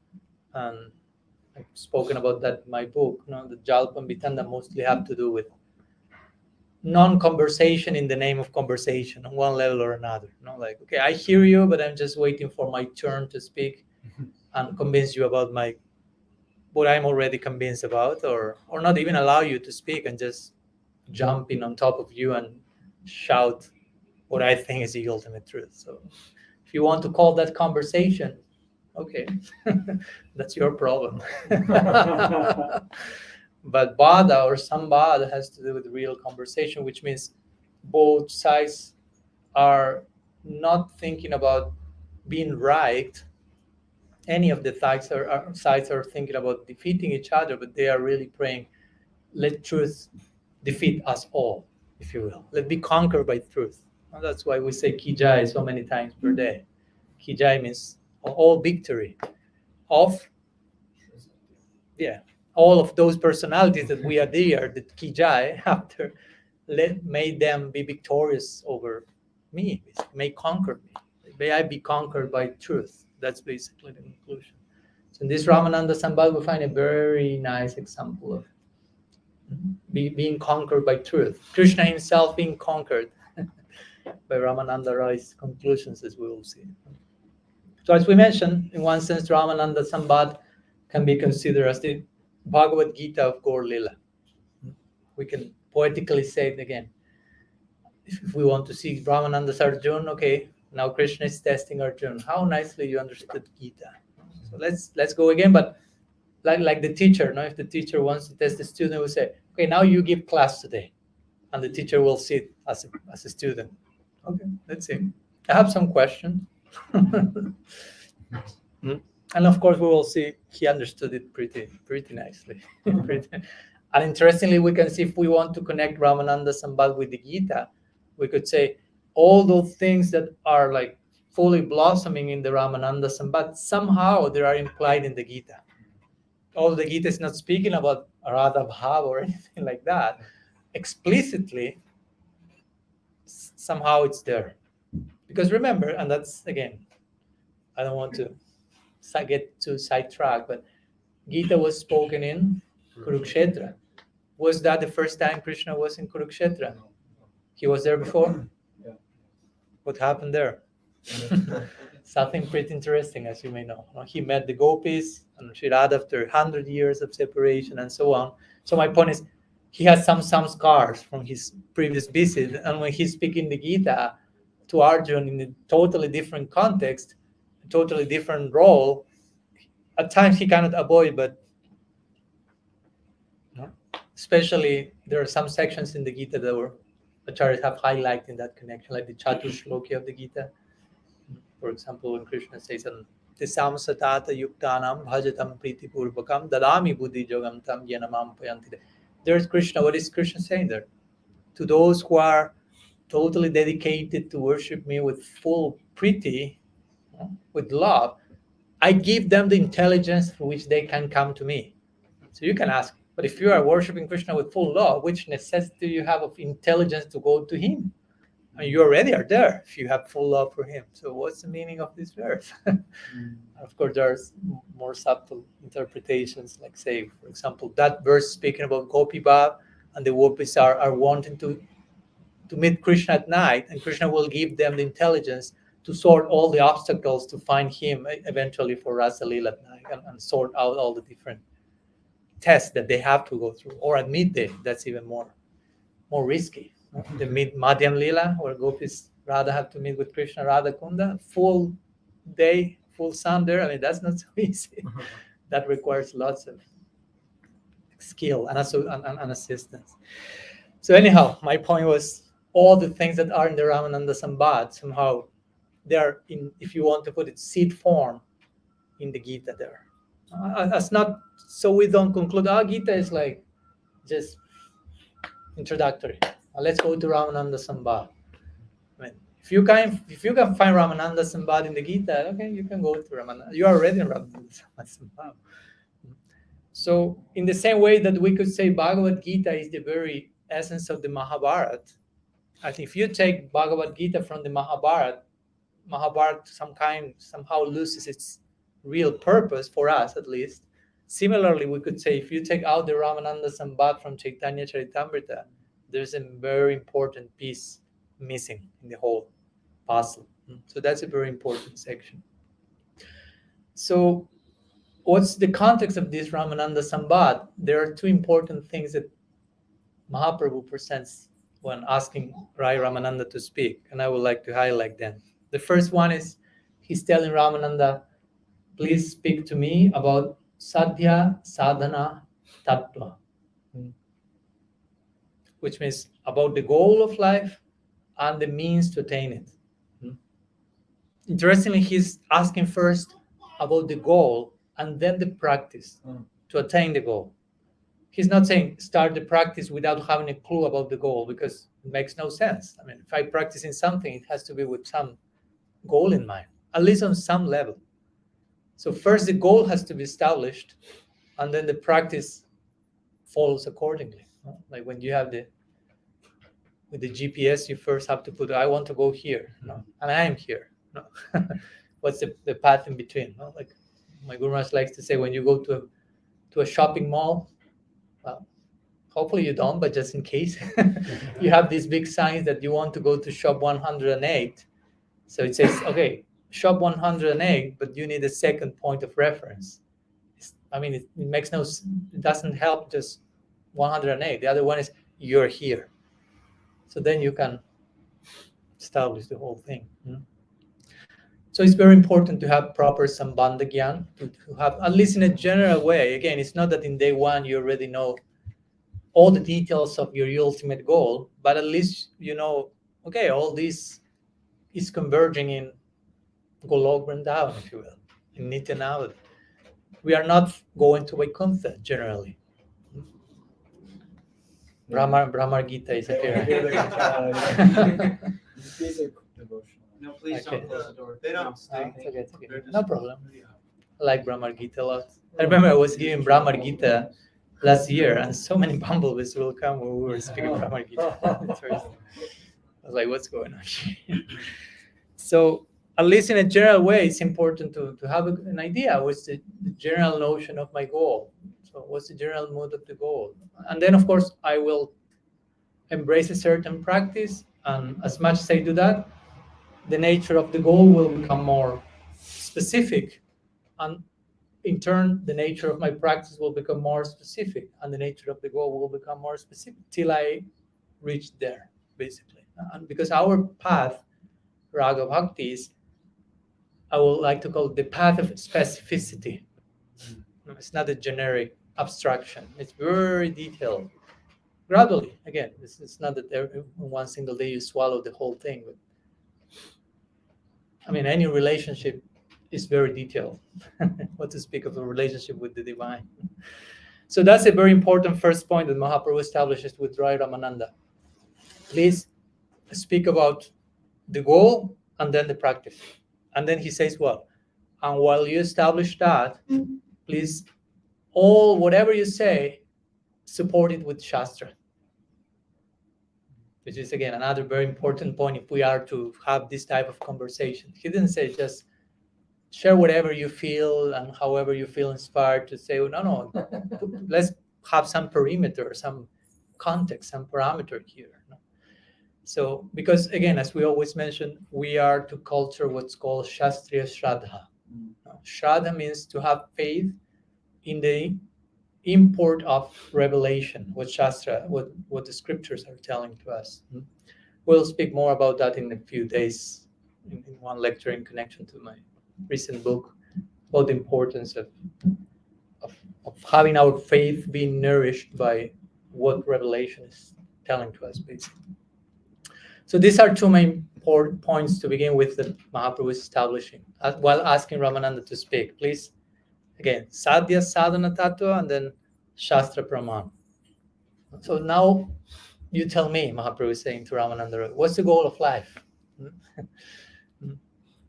S5: and I've spoken about that in my book. The Jalpa and Vitanda mostly have to do with non-conversation in the name of conversation on one level or another. Like, okay, I hear you, but I'm just waiting for my turn to speak and convince you about what I'm already convinced about, or not even allow you to speak and just jump in on top of you and shout what I think is the ultimate truth. So if you want to call that conversation, okay, that's your problem. But Bada or Sambad has to do with real conversation, which means both sides are not thinking about being right. Any of the sides are thinking about defeating each other, but they are really praying, let truth defeat us all, if you will. Let be conquered by truth. And that's why we say Kijai so many times per day. Kijai means all victory of, all of those personalities that we adhere, that Kijai, after, may them be victorious over me, may conquer me. May I be conquered by truth. That's basically the conclusion. So in this Ramananda Sambhava, we find a very nice example of being conquered by truth. Krishna himself being conquered by Ramananda Rai's conclusions, as we will see. So as we mentioned, in one sense, Ramananda Sambad can be considered as the Bhagavad Gita of Gaur Lila. We can poetically say it again. If we want to see Ramananda's Arjuna, okay, now Krishna is testing Arjuna. How nicely you understood Gita. So let's go again, but like the teacher, if the teacher wants to test the student, will say, okay, now you give class today. And the teacher will sit as a student. Okay, let's see. I have some questions. And of course, we will see he understood it pretty nicely. And interestingly, we can see if we want to connect Ramananda Sambad with the Gita, we could say all those things that are like fully blossoming in the Ramananda Sambad, somehow they are implied in the Gita. Although the Gita is not speaking about Radha Bhav or anything like that, explicitly, somehow it's there. Because remember, and that's, again, I don't want to get too sidetracked, but Gita was spoken in Kurukshetra. Was that the first time Krishna was in Kurukshetra? He was there before?
S2: Yeah.
S5: What happened there? Something pretty interesting, as you may know. He met the gopis and Sri Radha after 100 years of separation and so on. So my point is, he has some scars from his previous visit, and when he's speaking the Gita to Arjuna in a totally different context, a totally different role, at times he cannot avoid, but especially there are some sections in the Gita that acharyas have highlighted in that connection, like the Chatushloki of the Gita. For example, when Krishna says, Tisam satata yuktanam bhajatam priti purvakam dadami buddhi jogam tam yenamam payanti. There's Krishna. What is Krishna saying there? To those who are totally dedicated to worship me with full priti, with love, I give them the intelligence through which they can come to me. So you can ask, but if you are worshiping Krishna with full love, which necessity do you have of intelligence to go to him? I mean, you already are there if you have full love for him. So what's the meaning of this verse? Of course, there's more subtle interpretations, like say, for example, that verse speaking about Gopi Bhav and the gopis are wanting to meet Krishna at night, and Krishna will give them the intelligence to sort all the obstacles to find him eventually for Rasa Leela at night, and sort out all the different tests that they have to go through. Or at midday, that's even more risky. The Madhyam Leela, where gopis Radha have to meet with Krishna, Radha Kunda, full day, full sun there. I mean, that's not so easy. That requires lots of skill and assistance. So anyhow, my point was all the things that are in the Ramananda Sambad, somehow they're in, if you want to put it, seed form in the Gita there. That's not, so we don't conclude, Gita is like just introductory. Let's go to Ramananda Sambad. I mean, if you can find Ramananda Sambad in the Gita, okay, you can go to Ramananda. You are already in Ramananda Sambad. So in the same way that we could say Bhagavad Gita is the very essence of the Mahabharata, I think if you take Bhagavad Gita from the Mahabharata somehow loses its real purpose for us, at least. Similarly, we could say if you take out the Ramananda Sambad from Chaitanya Charitamrita, there's a very important piece missing in the whole puzzle. So that's a very important section. So what's the context of this Ramananda Sambad? There are two important things that Mahaprabhu presents when asking Raya Ramananda to speak, and I would like to highlight them. The first one is he's telling Ramananda, please speak to me about Sadhya Sadhana Tattva, which means about the goal of life and the means to attain it. Interestingly, he's asking first about the goal and then the practice to attain the goal. He's not saying start the practice without having a clue about the goal, because it makes no sense. I mean, if I practice in something, it has to be with some goal in mind, at least on some level. So first the goal has to be established, and then the practice follows accordingly. Like when you have with the GPS, you first have to put, I want to go here, and I am here. What's the path in between? Like my Guru Maharaj likes to say, when you go to a shopping mall, well, hopefully you don't, but just in case, you have these big signs that you want to go to shop 108. So it says, okay, shop 108, but you need a second point of reference. It makes it doesn't help just 108. The other one is you're here. So then you can establish the whole thing. So it's very important to have proper Sambandha Gyan, to have, at least in a general way. Again, it's not that in day one you already know all the details of your ultimate goal, but at least you know, okay, all this is converging in Golok Vrindavan, if you will, in Nityanavad. We are not going to Vaikuntha generally. Brahmar Gita is appearing.
S2: These are devotional.
S3: No, please
S5: Okay.
S3: don't close the door.
S6: They don't stay.
S5: It's okay. No problem. I like Brahmar Gita a lot. I remember I was giving Brahmar Gita last year, and so many bumblebees will come when we were speaking Brahmar Gita. I was like, what's going on here? So, at least in a general way, it's important to have an idea. What's the general notion of my goal? So, what's the general mood of the goal? And then, of course, I will embrace a certain practice, and as much as I do that, the nature of the goal will become more specific, and in turn, the nature of my practice will become more specific, and the nature of the goal will become more specific till I reach there, basically. And because our path, Raga Bhakti, is, I would like to call it the path of specificity. It's not a generic abstraction. It's very detailed. Gradually, again, it's not that in one single day you swallow the whole thing. But any relationship is very detailed. What to speak of a relationship with the divine. So that's a very important first point that Mahaprabhu establishes with Raya Ramananda. Please speak about the goal and then the practice. And then he says, well, and while you establish that, please, whatever you say, support it with Shastra. Which is, again, another very important point if we are to have this type of conversation. He didn't say just share whatever you feel and however you feel inspired to say, no, let's have some perimeter, some context, some parameter here. No? So, because again, as we always mention, we are to culture what's called Shastriya Shraddha. No? Shraddha means to have faith in the import of revelation, what Shastra, what the scriptures are telling to us. We'll speak more about that in a few days in one lecture in connection to my recent book about the importance of having our faith being nourished by what revelation is telling to us, basically. So these are two main points to begin with that Mahaprabhu is establishing while asking Ramananda to speak. Please, again, Sadhya Sadhana Tattva and then Shastra Praman. So now you tell me, Mahaprabhu is saying to Ramananda, what's the goal of life?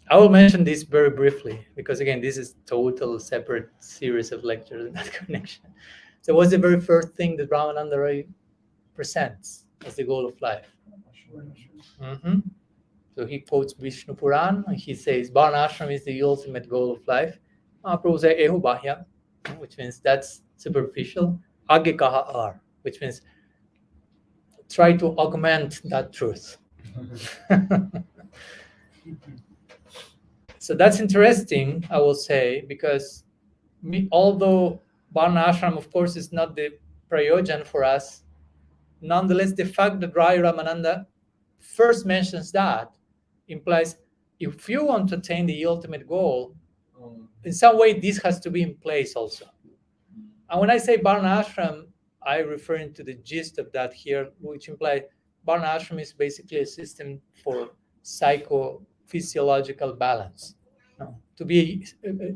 S5: I will mention this very briefly because, again, this is total separate series of lectures in that connection. So what's the very first thing that Ramananda presents as the goal of life? Mm-hmm. So he quotes Vishnu Puran and he says, Varnashram is the ultimate goal of life. Mahaprabhu says, Ehu Bahya, which means that's superficial. Agge Kaha Ar, which means try to augment that truth. So that's interesting, I will say, because although Varna Ashram, of course, is not the prayojan for us, nonetheless, the fact that Raya Ramananda first mentions that implies if you want to attain the ultimate goal, in some way, this has to be in place also. And when I say Varna Ashram, I refer to the gist of that here, which implies Varna Ashram is basically a system for psychophysiological balance, to be a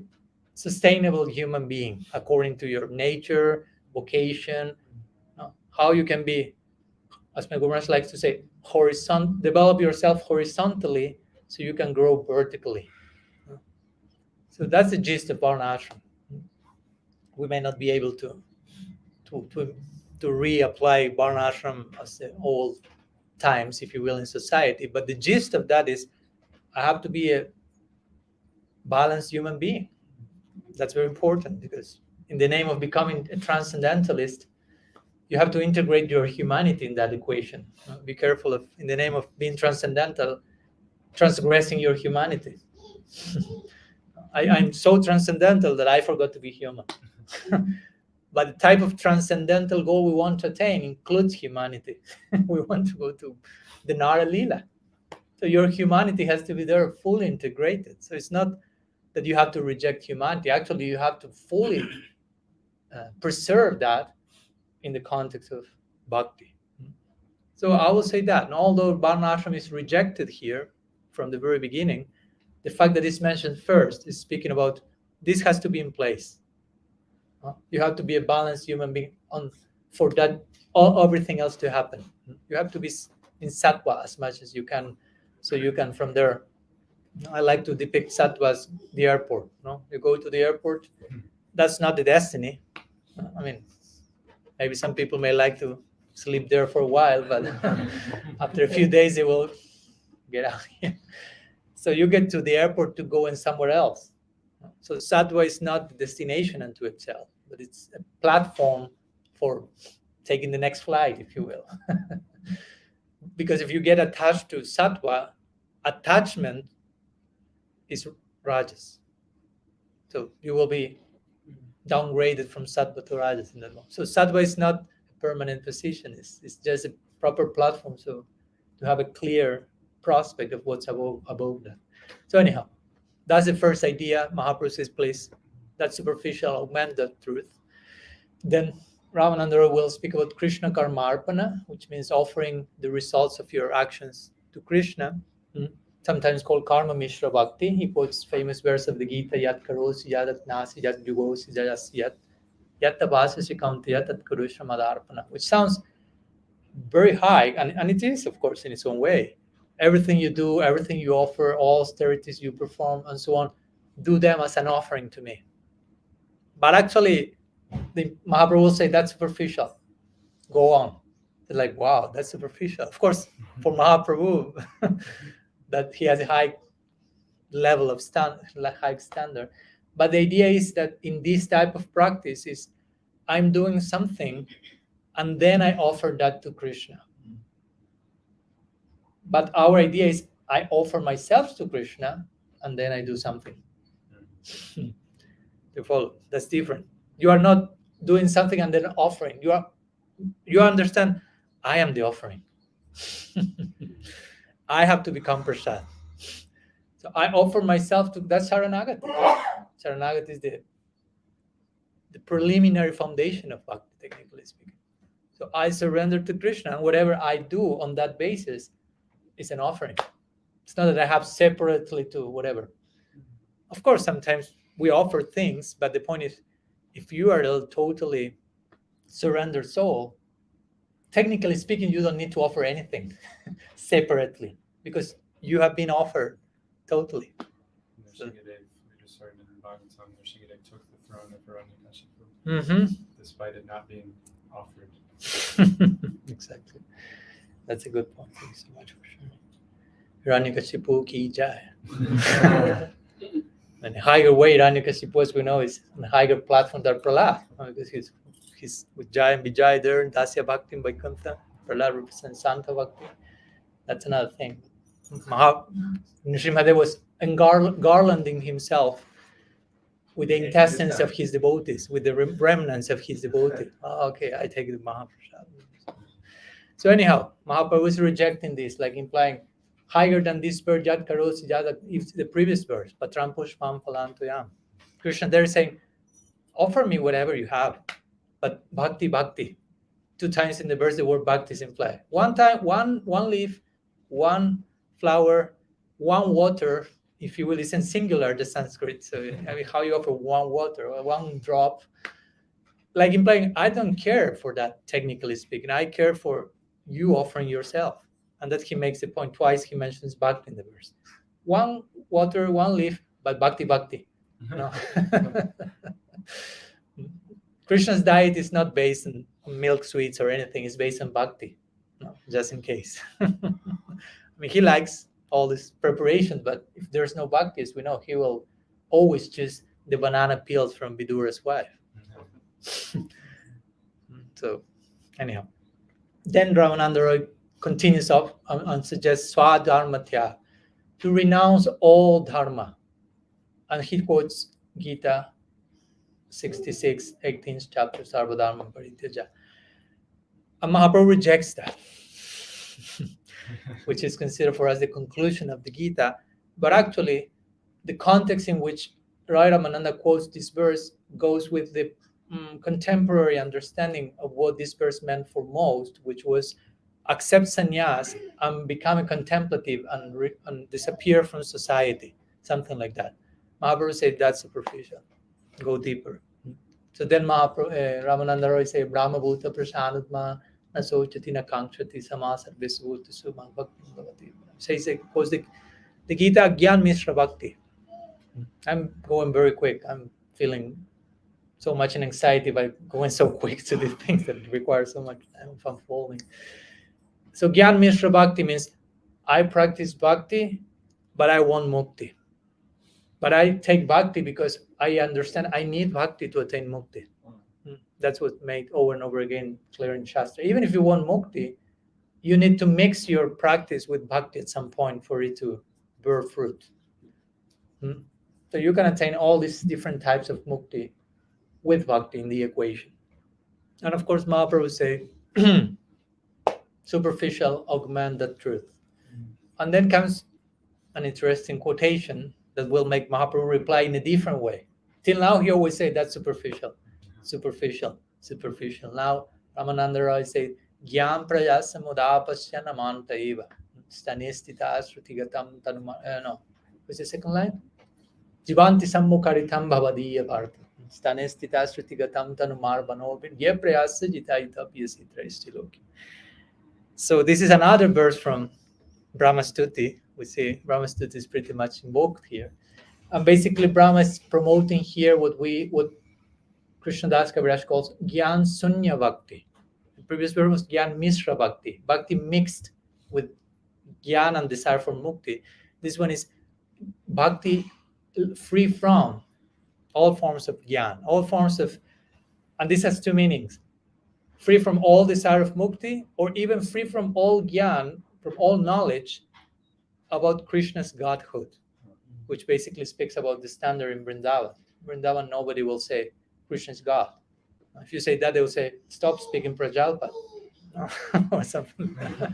S5: sustainable human being according to your nature, vocation, how you can be, as my Guru likes to say, develop yourself horizontally so you can grow vertically. So that's the gist of Varna Ashram. We may not be able to reapply Varna Ashram as the old times, if you will, in society, but the gist of that is I have to be a balanced human being. That's very important because in the name of becoming a transcendentalist, you have to integrate your humanity in that equation. Be careful of, in the name of being transcendental, transgressing your humanity. I'm so transcendental that I forgot to be human. But the type of transcendental goal we want to attain includes humanity. We want to go to the Nara Lila. So your humanity has to be there fully integrated. So it's not that you have to reject humanity. Actually, you have to fully preserve that in the context of bhakti. So I will say that. And although Varna Ashram is rejected here from the very beginning, the fact that it's mentioned first is speaking about this has to be in place. You have to be a balanced human being for that everything else to happen. You have to be in sattva as much as you can, so you can from there. I like to depict sattva as the airport. You go to the airport, that's not the destiny. I mean, maybe some people may like to sleep there for a while, but after a few days they will get out here. So you get to the airport to go in somewhere else. So sattva is not the destination unto itself, but it's a platform for taking the next flight, if you will. Because if you get attached to sattva, attachment is rajas. So you will be downgraded from sattva to rajas in that moment. So sattva is not a permanent position. It's just a proper platform. So to have a clear prospect of what's above that. So anyhow, that's the first idea. Mahaprabhu says, please, that superficial, augment that truth. Then Ramananda will speak about Krishna Karmarpana, which means offering the results of your actions to Krishna, sometimes called Karma Mishra Bhakti. He quotes famous verse of the Gita, Yat Karosi, Yat Nasi, Yat Jugosi, Jayasyat, Yat Tabasasi Kamtya, Tat Karusha Madarpana, which sounds very high, and it is, of course, in its own way. Everything you do, everything you offer, all austerities you perform, and so on, do them as an offering to me. But actually, the Mahaprabhu will say that's superficial. Go on. They're like, wow, that's superficial. Of course, for Mahaprabhu, that he has a high level of high standard. But the idea is that in this type of practice is I'm doing something and then I offer that to Krishna. But our idea is I offer myself to Krishna and then I do something. You follow? That's different. You are not doing something and then offering. You understand, I am the offering. I have to become prasad. So I offer myself to, that's Saranagati. Saranagati is the preliminary foundation of bhakti, technically speaking. So I surrender to Krishna, and whatever I do on that basis is an offering. It's not that I have separately to whatever. Of course, sometimes we offer things, but the point is, if you are a totally surrendered soul, technically speaking, you don't need to offer anything separately because you have been offered totally.
S2: Nrsimhadev, we just heard in Bhagavatam, Nrsimhadev took the throne of Hiranyakashipu, despite it not being offered.
S5: Exactly. That's a good point. Thank you so much for sharing. Hiranyakashipu ki jai. And the higher way, Hiranyakashipu, as we know, is on a higher platform than Prahlad, because he's with Jai and Vijay there, Dasya Bhakti and Vaikuntha. Prahlad represents Santa Bhakti. That's another thing. Nrsimhadev was garlanding himself with the intestines of his devotees, with the remnants of his devotees. Okay, I take the Mahaprasad. So anyhow, Mahaprabhu is rejecting this, like implying higher than this verse, Yad Karosi Yad, if the previous verse, Patram Pushpam Phalantoyam. Krishna there is saying, offer me whatever you have, but bhakti, bhakti. 2 times in the verse the word bhakti is implied. One time, one leaf, one flower, one water, if you will, is in singular, the Sanskrit. So I mean, how you offer one water or one drop, like implying, I don't care for that, technically speaking. I care for you offering yourself. And that he makes the point. Twice he mentions bhakti in the verse. One water, one leaf, but bhakti, bhakti. No. Krishna's diet is not based on milk, sweets, or anything. It's based on bhakti. No, just in case. I mean, he likes all this preparation, but if there's no bhakti, as we know, he will always choose the banana peels from Vidura's wife. So, anyhow. Then Ramananda Roy continues up and suggests Swadharmatya, to renounce all dharma. And he quotes Gita 66, 18th chapter, Sarvadharma Parityaja. And Mahaprabhu rejects that, which is considered for us the conclusion of the Gita. But actually, the context in which Raya Ramananda quotes this verse goes with the contemporary understanding of what this verse meant for most, which was accept sannyas and become a contemplative and disappear from society, something like that. Mahaprabhu said that's superficial. Go deeper. So then Ramananda Roy said, Brahma Bhuta Prasanatma na sochati na kankshati samasar visbhuta suma bhakti bhavati. Says because the Gita Gyan Mishra Bhakti. I'm going very quick. I'm feeling so much in anxiety by going so quick to these things that require so much time of unfolding. So Gyan Mishra Bhakti means I practice bhakti, but I want mukti. But I take bhakti because I understand I need bhakti to attain mukti. That's what made over and over again clear in Shastra. Even if you want mukti, you need to mix your practice with bhakti at some point for it to bear fruit. So you can attain all these different types of mukti with bhakti in the equation. And of course, Mahaprabhu say, superficial augment the truth. And then comes an interesting quotation that will make Mahaprabhu reply in a different way. Till now, he always said that's superficial, superficial, superficial. Now, Ramananda Roy said, Gyam prayasa mudapasya namanta eva. Stanistita srutigatam tanuma. No. What's the second line? Jivanti sammukaritam bhavadiya bharata. Stanistita srutigatam tanumar banobin. Ye prayasa jitaita piyasitra istiloki. So this is another verse from Brahma Stuti. We see Brahma Stuti is pretty much invoked here. And basically Brahma is promoting here what Krishnadas Kaviraj calls Gyan Sunya Bhakti. The previous verse was Gyan Mishra Bhakti. Bhakti mixed with Gyan and desire for Mukti. This one is Bhakti free from all forms of Gyan, all forms of, and this has 2 meanings. free from all desire of mukti, or even free from all gyan, from all knowledge about Krishna's godhood, which basically speaks about the standard in Vrindavan. Vrindavan, nobody will say Krishna's God. If you say that, they will say, stop speaking Prajalpa. No? Or something like that.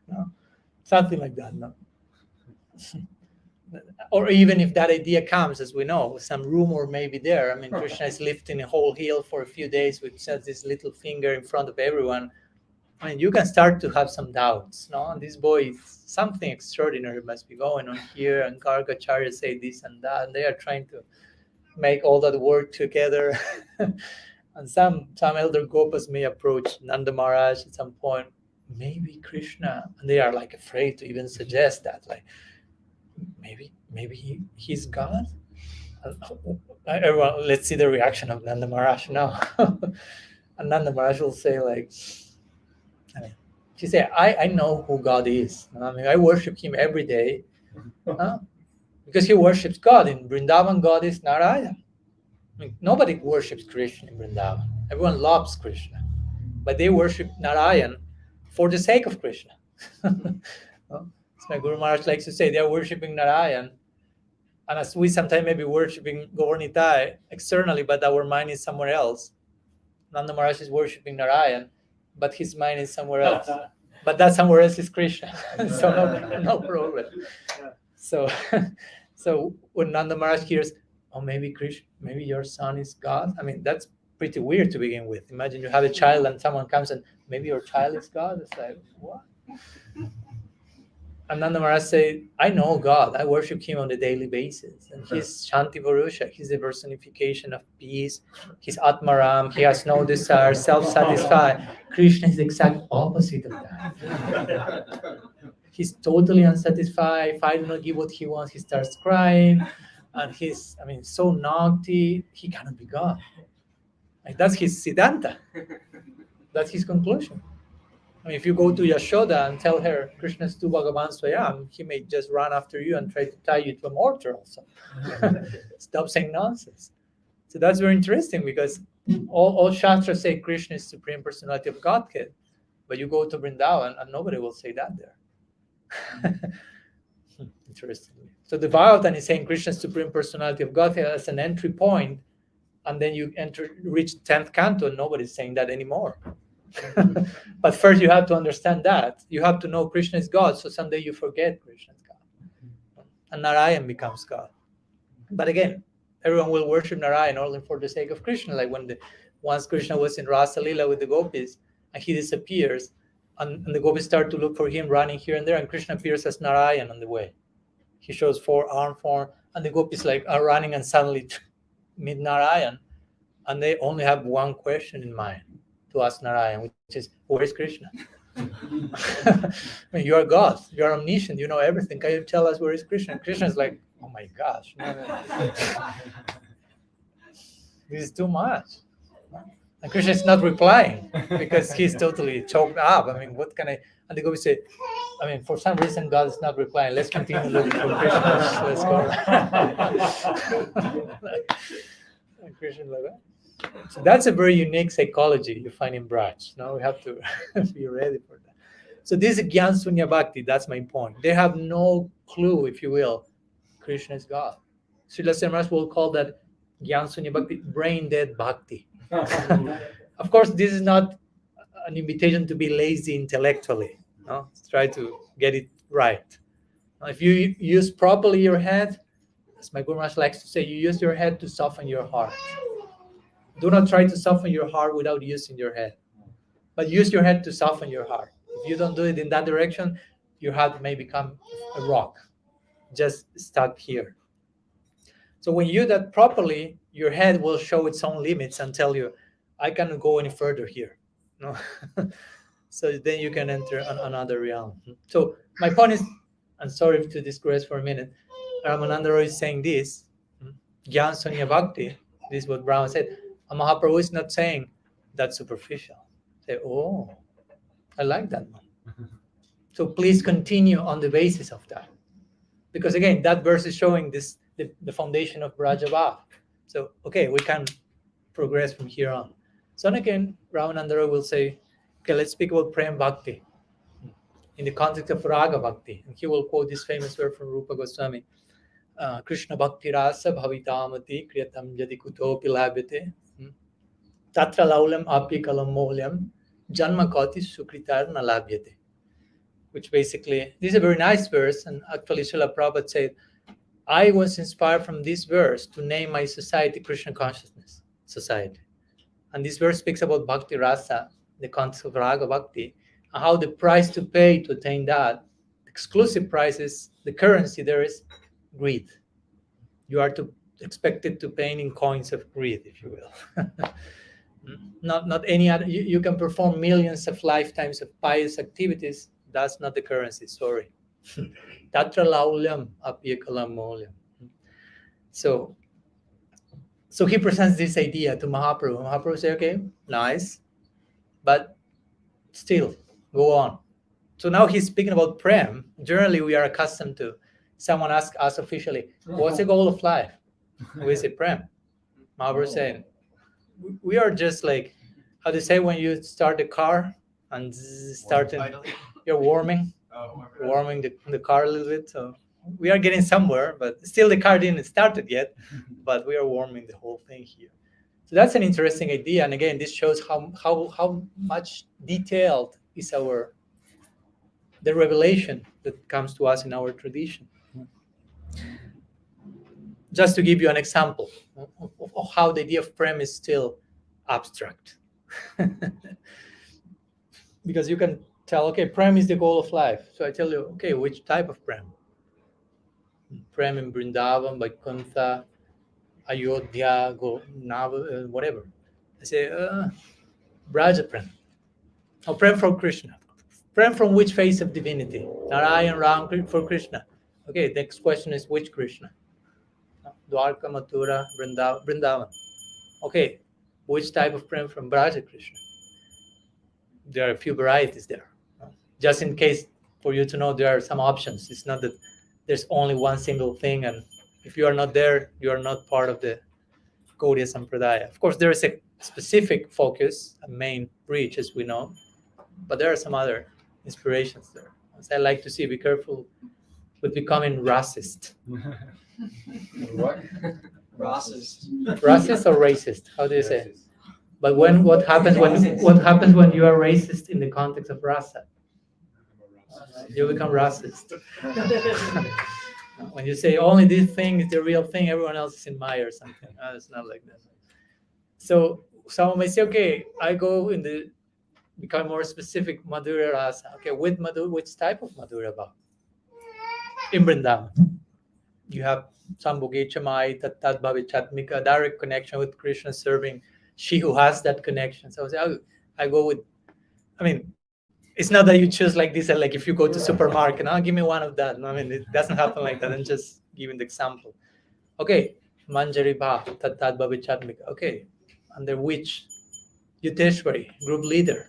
S5: No? Something like that, no? Or even if that idea comes, as we know, some rumor may be there. I mean, Krishna is lifting a whole hill for a few days with just this little finger in front of everyone. I mean, you can start to have some doubts, no? And this boy, something extraordinary must be going on here, and Gargacharya say this and that, and they are trying to make all that work together. And some elder Gopas may approach Nanda Maharaj at some point, maybe Krishna, and they are like afraid to even suggest that, like, maybe he's God? Everyone, let's see the reaction of Nanda Maharaj now. And Nanda Maharaj will say, like, I mean, she said, I know who God is. I mean, I worship him every day. Because he worships God. In Vrindavan, God is Narayana. I mean, nobody worships Krishna in Vrindavan. Everyone loves Krishna. But they worship Narayan for the sake of Krishna. As my Guru Maharaj likes to say, they are worshipping Narayan. And as we sometimes may be worshipping Gaurnitai externally, but our mind is somewhere else. Nanda Maharaj is worshipping Narayan, but his mind is somewhere else. But that somewhere else is Krishna. So no problem. So when Nanda Maharaj hears, oh, maybe Krishna, maybe your son is God. I mean, that's pretty weird to begin with. Imagine you have a child and someone comes and maybe your child is God. It's like, what? And Nanda Maharaj say, I know God. I worship him on a daily basis. And he's Shanti Varusha. He's the personification of peace. He's Atmaram. He has no desire, self-satisfied. Krishna is the exact opposite of that. He's totally unsatisfied. If I do not give what he wants, he starts crying. And he's, so naughty. He cannot be God. Like, that's his Siddhanta. That's his conclusion. If you go to Yashoda and tell her Krishna's tu Bhagavan Swayam, he may just run after you and try to tie you to a mortar also. Stop saying nonsense. So that's very interesting, because all Shastras say Krishna is Supreme Personality of Godhead, but you go to Vrindavan and nobody will say that there. Interesting. So the Bhagavatam is saying Krishna is Supreme Personality of Godhead as an entry point, and then you reach 10th canto and nobody's saying that anymore. But first you have to understand that. You have to know Krishna is God, so someday you forget Krishna is God. And Narayan becomes God. But again, everyone will worship Narayan only for the sake of Krishna. Like once Krishna was in Rasa Lila with the gopis, and he disappears, and the gopis start to look for him running here and there, and Krishna appears as Narayan on the way. He shows 4-arm form, and the gopis are running and suddenly meet Narayan, and they only have one question in mind to ask Narayan, which is, where is Krishna? You are God, you are omniscient, you know everything. Can you tell us where is Krishna? Krishna is like, oh my gosh, no. This is too much. And Krishna is not replying because he's totally choked up. What can I? And the Gopi say, for some reason God is not replying. Let's continue looking for Krishna. Let's go. And Krishna like that. So that's a very unique psychology you find in Braj. Now we have to be ready for that. So this is Gyan Sunya Bhakti. That's my point. They have no clue, if you will, Krishna is God. Srila Srimas will call that Gyan Sunya Bhakti, brain dead Bhakti. Of course, this is not an invitation to be lazy intellectually. No? Try to get it right. If you use properly your head, as my Guru Maharaj likes to say, you use your head to soften your heart. Do not try to soften your heart without using your head. But use your head to soften your heart. If you don't do it in that direction, your heart may become a rock, just stuck here. So when you do that properly, your head will show its own limits and tell you, I cannot go any further here. No. So then you can enter another realm. So my point is, I'm sorry to digress for a minute, Ramananda Roy is saying this, Gyan Sunya Bhakti, this is what Brahma said. And Mahaprabhu is not saying that's superficial. Say, oh, I like that one. So please continue on the basis of that. Because again, that verse is showing the foundation of Brajabhav. So, okay, we can progress from here on. So again, Ramananda Roy will say, okay, let's speak about Prem Bhakti in the context of Raga Bhakti. And he will quote this famous word from Rupa Goswami, Krishna Bhakti Rasa Bhavitamati Kriyatam Yadi Kutopi Labhyate Tatra Laulam Api Kalam Molyam Janma Koti Sukritar Nalabhyate. Which basically, this is a very nice verse, and actually Srila Prabhupada said, I was inspired from this verse to name my society Krishna Consciousness Society. And this verse speaks about Bhakti Rasa, the concept of Raga Bhakti, and how the price to pay to attain that, exclusive price is, the currency there is greed. You are expected to pay in coins of greed, if you will. not any other, you can perform millions of lifetimes of pious activities. That's not the currency, sorry. Tatra laulyam apyakalam molyam. So he presents this idea to Mahaprabhu. Mahaprabhu says, okay, nice, but still, go on. So now he's speaking about Prem. Generally, we are accustomed to someone ask us officially, what's the goal of life? We say Prem. Mahaprabhu saying, we are just like, how to say when you start the car and you're warming the car a little bit. So we are getting somewhere, but still the car didn't start it yet, but we are warming the whole thing here. So that's an interesting idea. And again, this shows how much detailed is the revelation that comes to us in our tradition. Just to give you an example of how the idea of Prem is still abstract. Because you can tell, okay, Prem is the goal of life. So I tell you, okay, which type of Prem? Prem in Vrindavan, Vaikuntha, Ayodhya, whatever. I say, Braja Prem. Or Prem from Krishna. Prem from which face of divinity? Narayan, Ram for Krishna. Okay, next question is which Krishna? Dwarka, Mathura, Vrindavan. Okay, which type of Prem from Braja Krishna? There are a few varieties there. Just in case for you to know, there are some options. It's not that there's only one single thing, and if you are not there, you are not part of the Gaudiya Sampradaya. Of course, there is a specific focus, a main reach, as we know, but there are some other inspirations there. As I like to see, be careful with becoming racist.
S2: What?
S3: Racist.
S5: Racist or racist? How do you say? But what happens when you are racist in the context of rasa? You become racist. When you say only this thing is the real thing, everyone else is in Maya or something. It's not like that. So someone may say, okay, I go become more specific, Madhurya rasa. Okay, with Madhurya, which type of Madhurya Bhakti? In Vrindavan, you have Sambhoge Chamai, Tat Bhavi Chatmika, direct connection with Krishna, serving she who has that connection. So I go with, I mean, it's not that you choose like this, like if you go to supermarket, give me one of that. No, I mean, it doesn't happen like that. I'm just giving the example. Okay, Manjari Bhav, Tat Bhavi Chatmika. Okay, under which Yuteshwari, group leader,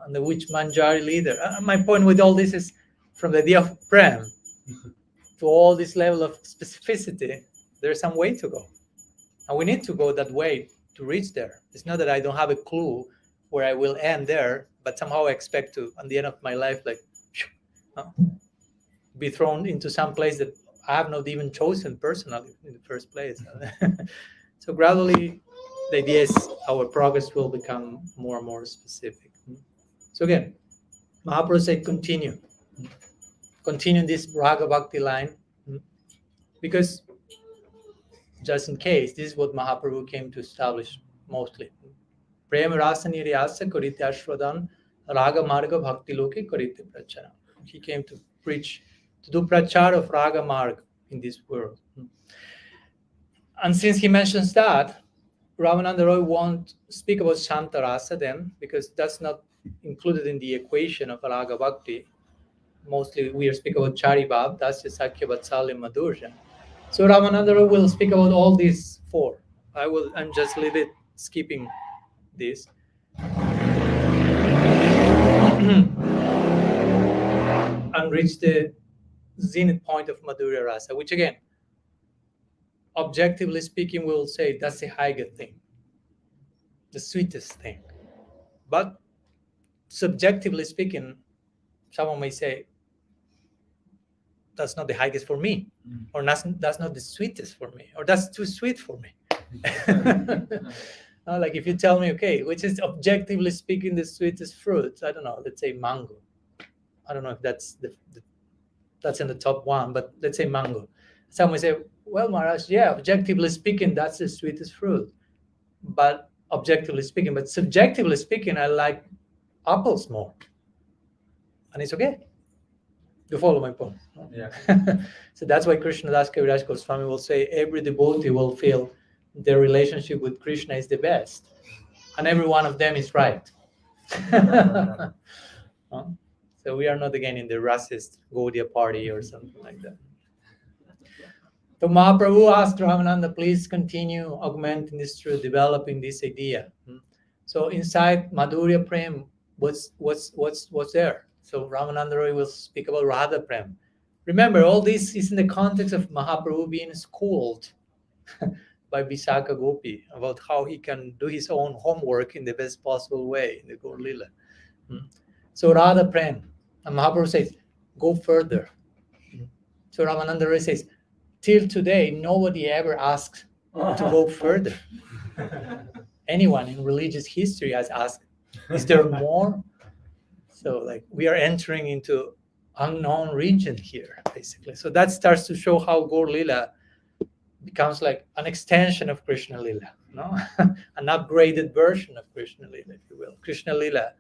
S5: under which Manjari leader. My point with all this is from the idea of Prem to all this level of specificity, there's some way to go. And we need to go that way to reach there. It's not that I don't have a clue where I will end there, but somehow I expect to, at the end of my life, like, be thrown into some place that I have not even chosen personally in the first place. So gradually, the idea is our progress will become more and more specific. So again, Mahaprabhu said, continue this Raga Bhakti line, because just in case, this is what Mahaprabhu came to establish mostly. Prema rasa niryasa karite ashwadan raga marga bhakti loke karite prachara. He came to preach, to do prachar of raga marga in this world. And since he mentions that, Ramananda Roy won't speak about Shanta Rasa then, because that's not included in the equation of Raga Bhakti. Mostly we are speaking about Charibhav, Dasya, Sakya, Vatsalya, Madhurya. So Ramananda Roy will speak about all these four. I'm just a little bit skipping this. And reach the zenith point of Madhurya Rasa, which again, objectively speaking, we'll say that's a higher thing. the sweetest thing. But subjectively speaking, someone may say, that's not the highest for me, or that's not the sweetest for me, or that's too sweet for me. Like if you tell me, okay, which is objectively speaking the sweetest fruit, I don't know, let's say mango. I don't know if that's that's in the top one, but let's say mango. Someone say, well, Maharaj, yeah, objectively speaking, that's the sweetest fruit. But objectively speaking, but subjectively speaking, I like apples more. And it's okay. You follow my point?
S2: Yeah.
S5: So that's why Krishnadas Kaviraj Goswami will say every devotee will feel their relationship with Krishna is the best. And every one of them is right. So we are not again in the racist Gaudiya party or something like that. So Mahaprabhu asked Ramananda, please continue augmenting this truth, developing this idea. So inside Madhurya Prem, what's there? So Ramananda Roy will speak about Radha Prem. Remember, all this is in the context of Mahaprabhu being schooled by Vishaka Gopi about how he can do his own homework in the best possible way in the Gaur Lila. So Radha Prem, and Mahaprabhu says, go further. So Ramananda Roy says, till today, nobody ever asked to go further. Anyone in religious history has asked, is there more? So like we are entering into unknown region here, basically. So that starts to show how Gaur Lila becomes like an extension of Krishna Lila, no? An upgraded version of Krishna Lila, if you will. Krishna Lila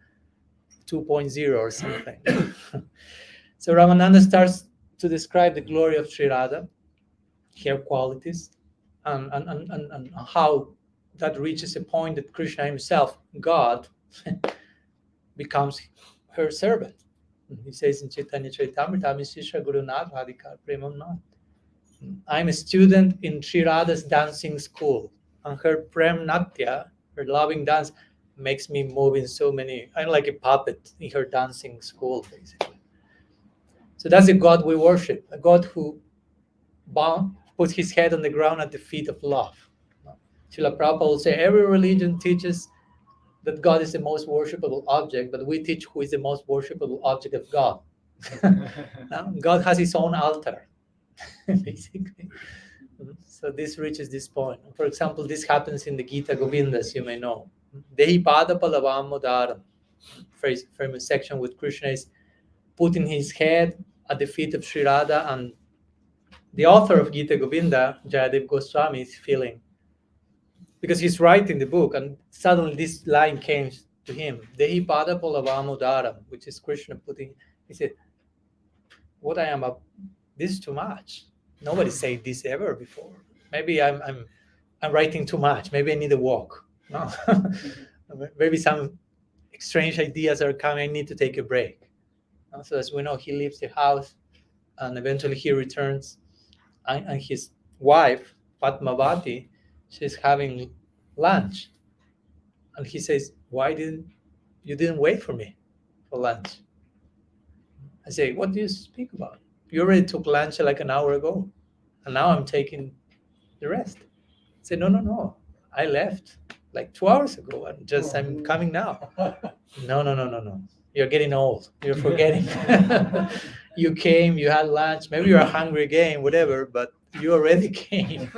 S5: 2.0 or something. So Ramananda starts to describe the glory of Sri Radha, her qualities, and how that reaches a point that Krishna himself, God, becomes her servant. He says in Chaitanya Charitamrita, Sisha Guru Nath Radhika Premam Nath. I'm a student in Sri Radha's dancing school, and her Prem Natya, her loving dance, makes me move in so many. I'm like a puppet in her dancing school, basically. So that's the God we worship, a God who puts his head on the ground at the feet of love. Srila Prabhupada will say every religion teaches that God is the most worshipable object, but we teach who is the most worshipable object of God. God has his own altar, basically. So this reaches this point. For example, this happens in the Gita Govinda, as you may know. Dehi pada palavamodharam, famous section with Krishna is putting his head at the feet of Sri Radha, and the author of Gita Govinda, Jayadev Goswami, is feeling, because he's writing the book, and suddenly this line came to him, Dehi pada palavamodharam, which is Krishna putting, he said, what I am up, this is too much. Nobody said this ever before. Maybe I'm writing too much. Maybe I need a walk. No. Maybe some strange ideas are coming. I need to take a break. So as we know, he leaves the house, and eventually he returns, and his wife, Padmavati, she's having lunch, and he says, "Why didn't you wait for me for lunch?" I say, "What do you speak about? You already took lunch like an hour ago, and now I'm taking the rest." I say, No. I left like 2 hours ago, and I'm coming now. No. You're getting old. You're forgetting. You came, you had lunch. Maybe you're hungry again, whatever, but you already came.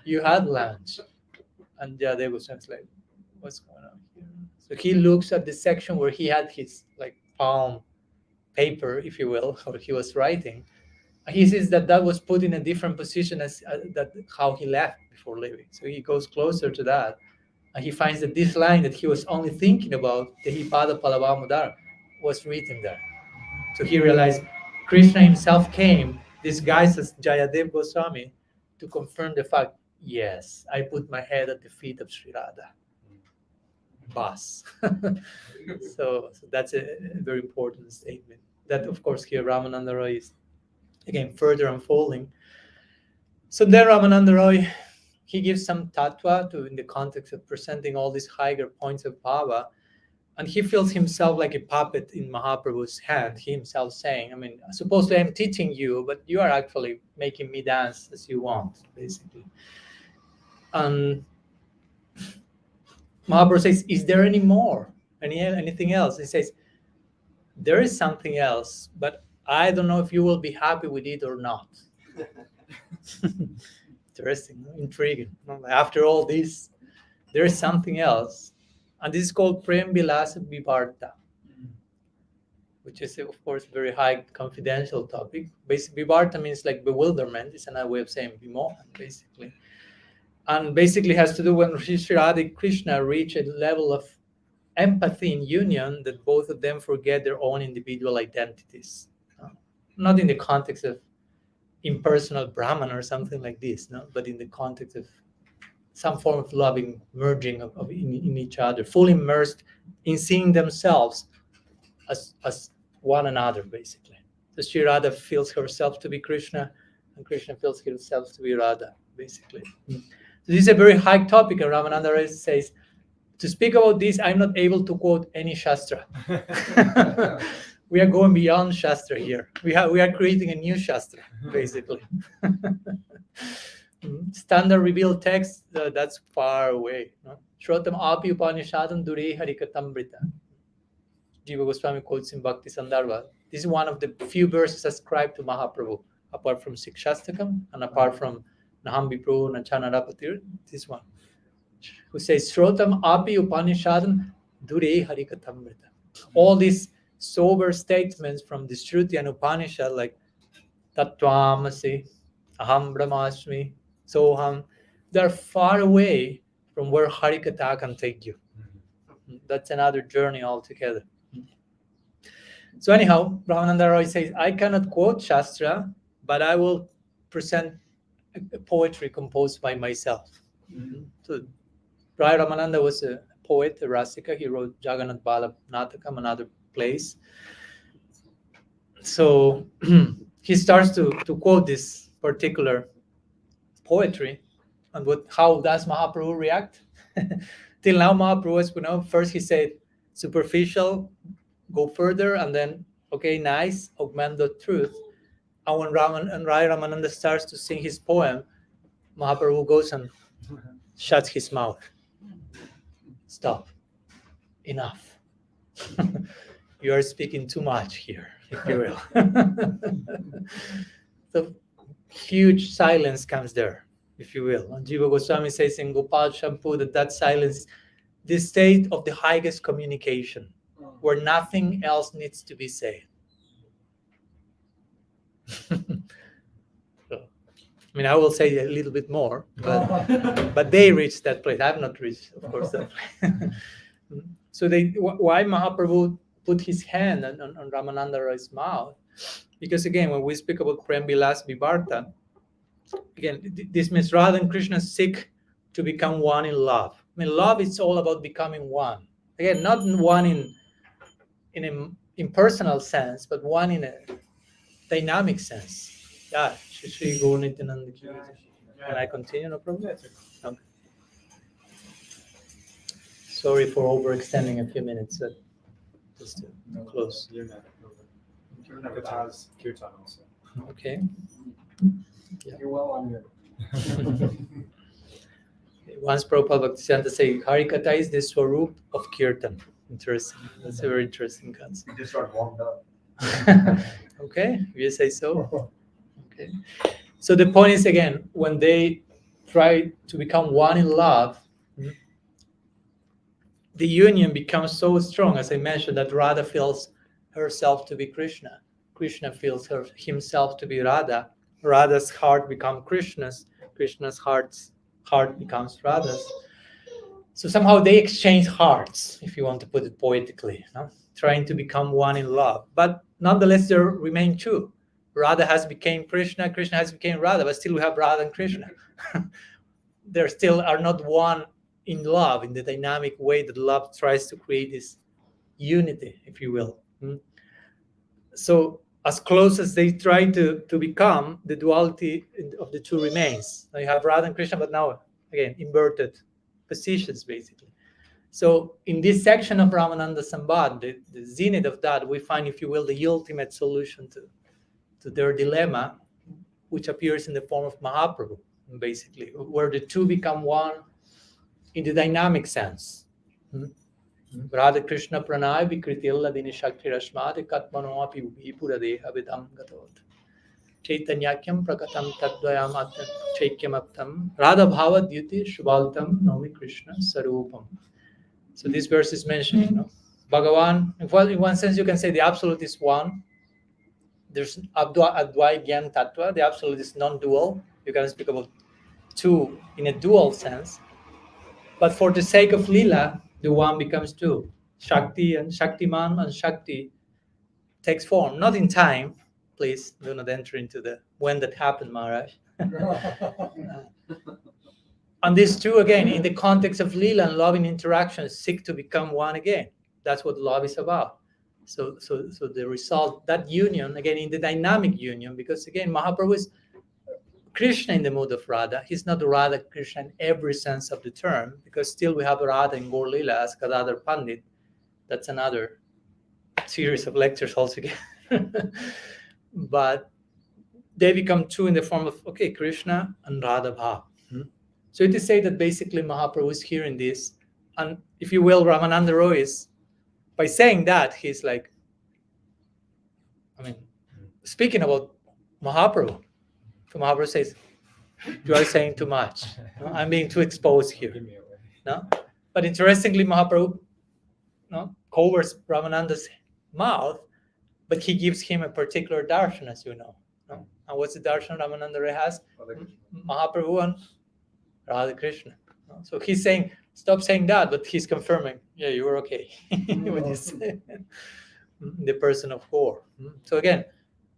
S5: You had lunch. And they was like, what's going on here? So he looks at the section where he had his like palm paper, if you will, or he was writing. And he says that was put in a different position as that how he left before leaving. So he goes closer to that, and he finds that this line that he was only thinking about, the Hipada Palavamudar, was written there. So he realized Krishna himself came disguised as Jayadev Goswami to confirm the fact, yes, I put my head at the feet of Sri Radha. Bas. So that's a very important statement. That, of course, here Ramananda Roy is, again, further unfolding. So then Ramananda Roy, he gives some tattva in the context of presenting all these higher points of bhava, and he feels himself like a puppet in Mahaprabhu's hand, he himself saying, I mean, supposedly I'm teaching you, but you are actually making me dance as you want, basically. Mahaprabhu says, is there any more? Anything else? He says, there is something else, but I don't know if you will be happy with it or not. Interesting, intriguing. After all this, there is something else. And this is called Prem Vilasa Vivarta, which is, of course, a very high confidential topic. Basically, Vivarta means like bewilderment. It's another way of saying vimohan, basically. And basically has to do when Sri Radha and Krishna reach a level of empathy in union that both of them forget their own individual identities. Not in the context of impersonal Brahman or something like this, no, but in the context of some form of loving merging in each other, fully immersed in seeing themselves as one another, basically. So Sri Radha feels herself to be Krishna, and Krishna feels himself to be Radha, basically. So this is a very high topic, and Ramananda says, to speak about this, I'm not able to quote any Shastra. We are going beyond Shastra here. We are creating a new Shastra, basically. Standard revealed text, that's far away. No? Shrotam api upanishadam dure harikatamrita. Jiva Goswami quotes in Bhakti Sandarbha. This is one of the few verses ascribed to Mahaprabhu, apart from Sikshastakam and apart from Naham Vipro Nachana Rapatir, this one, who says, Shrotam api upanishadam dure harikatamrita. All these sober statements from the Shruti and Upanishad, like Tattvamasi, Aham Brahmasmi, Soham, they're far away from where Harikatha can take you. That's another journey altogether. So anyhow, Ramananda Roy says, I cannot quote Shastra, but I will present a poetry composed by myself. So Raya Ramananda was a poet, a Rasika. He wrote Jagannath Bala Natakam, another plays. So he starts to quote this particular poetry, and how does Mahaprabhu react? Till now, Mahaprabhu, as we know, first he said superficial, go further, and then, okay, nice, augment the truth. And when Raya Ramananda starts to sing his poem, Mahaprabhu goes and shuts his mouth. Stop. Enough. You are speaking too much here, if you will. So huge silence comes there, if you will. And Jiva Goswami says in Gopal Shampoo that silence is the state of the highest communication, where nothing else needs to be said. So, I mean, I will say a little bit more, but they reached that place. I have not reached, of course, that place. So why Mahaprabhu put his hand on Ramananda Roy's mouth? Because again, when we speak about Prem Vilas Vivarta, again, this means Radha and Krishna seek to become one in love. I mean, love is all about becoming one. Again, not one in an impersonal sense, but one in a dynamic sense. Yeah, Shri Gaurnitananda. Can I continue? No problem. Okay. Sorry for overextending a few minutes, but just to close.
S2: Kirtana also.
S5: Okay.
S3: You're well on your.
S5: Once Prabhupada Bhaktisiddhanta say Harikatha is the Swarup of Kirtan. Interesting. That's a very interesting concept.
S1: You just sort of warmed up.
S5: Okay, you say so. Okay. So the point is, again, when they try to become one in love, the union becomes so strong, as I mentioned, that Radha feels herself to be Krishna. Krishna feels himself to be Radha. Radha's heart becomes Krishna's. Krishna's heart becomes Radha's. So somehow they exchange hearts, if you want to put it poetically, trying to become one in love. But nonetheless, they remain two. Radha has become Krishna, Krishna has become Radha, but still we have Radha and Krishna. They still are not one in love, in the dynamic way that love tries to create this unity, if you will. So as close as they try to become, the duality of the two remains. Now you have Radha and Krishna, but now, again, inverted positions, basically. So in this section of Ramananda Sambad, the zenith of that, we find, if you will, the ultimate solution to their dilemma, which appears in the form of Mahaprabhu, basically, where the two become one in the dynamic sense. Radha Krishna Pranay Vikritilla Dini Shakti Rashmati Katmano Api Vipura Deha Vidam Gatot. Chaitanyakyam Prakatam Tadvayam Chaikyam Aptam Radha Bhava Dyuti Shubhaltam Nomi Krishna Sarupam. So this verse is mentioning, Bhagavan, well, in one sense you can say the absolute is one. There's Advai Gyan Tattva, the absolute is non-dual. You can speak about two in a dual sense. But for the sake of Lila, the one becomes two. Shakti and Shaktiman and Shakti takes form, not in time. Please do not enter into the when that happened, Maharaj. And these two, again, in the context of Lila and loving interactions, seek to become one again. That's what love is about. So the result, that union, again, in the dynamic union, because again, Mahaprabhu is Krishna in the mood of Radha. He's not Radha Krishna in every sense of the term, because still we have Radha in Gaur Lila as Gadadhar Pandit. That's another series of lectures altogether. But they become two in the form of, Krishna and Radha Bhav. So it is said that basically Mahaprabhu is hearing this, and if you will, Ramananda Roy is, by saying that, he's like, speaking about Mahaprabhu. So Mahaprabhu says, you are saying too much. No? I'm being too exposed here. No? But interestingly, Mahaprabhu covers Ramananda's mouth, but he gives him a particular darshan, as you know. No? And what's the darshan Ramananda Roy has? Mahaprabhu and Radha Krishna. No? So he's saying, stop saying that, but he's confirming, yeah, you were okay when you said the person of Gaur. So again,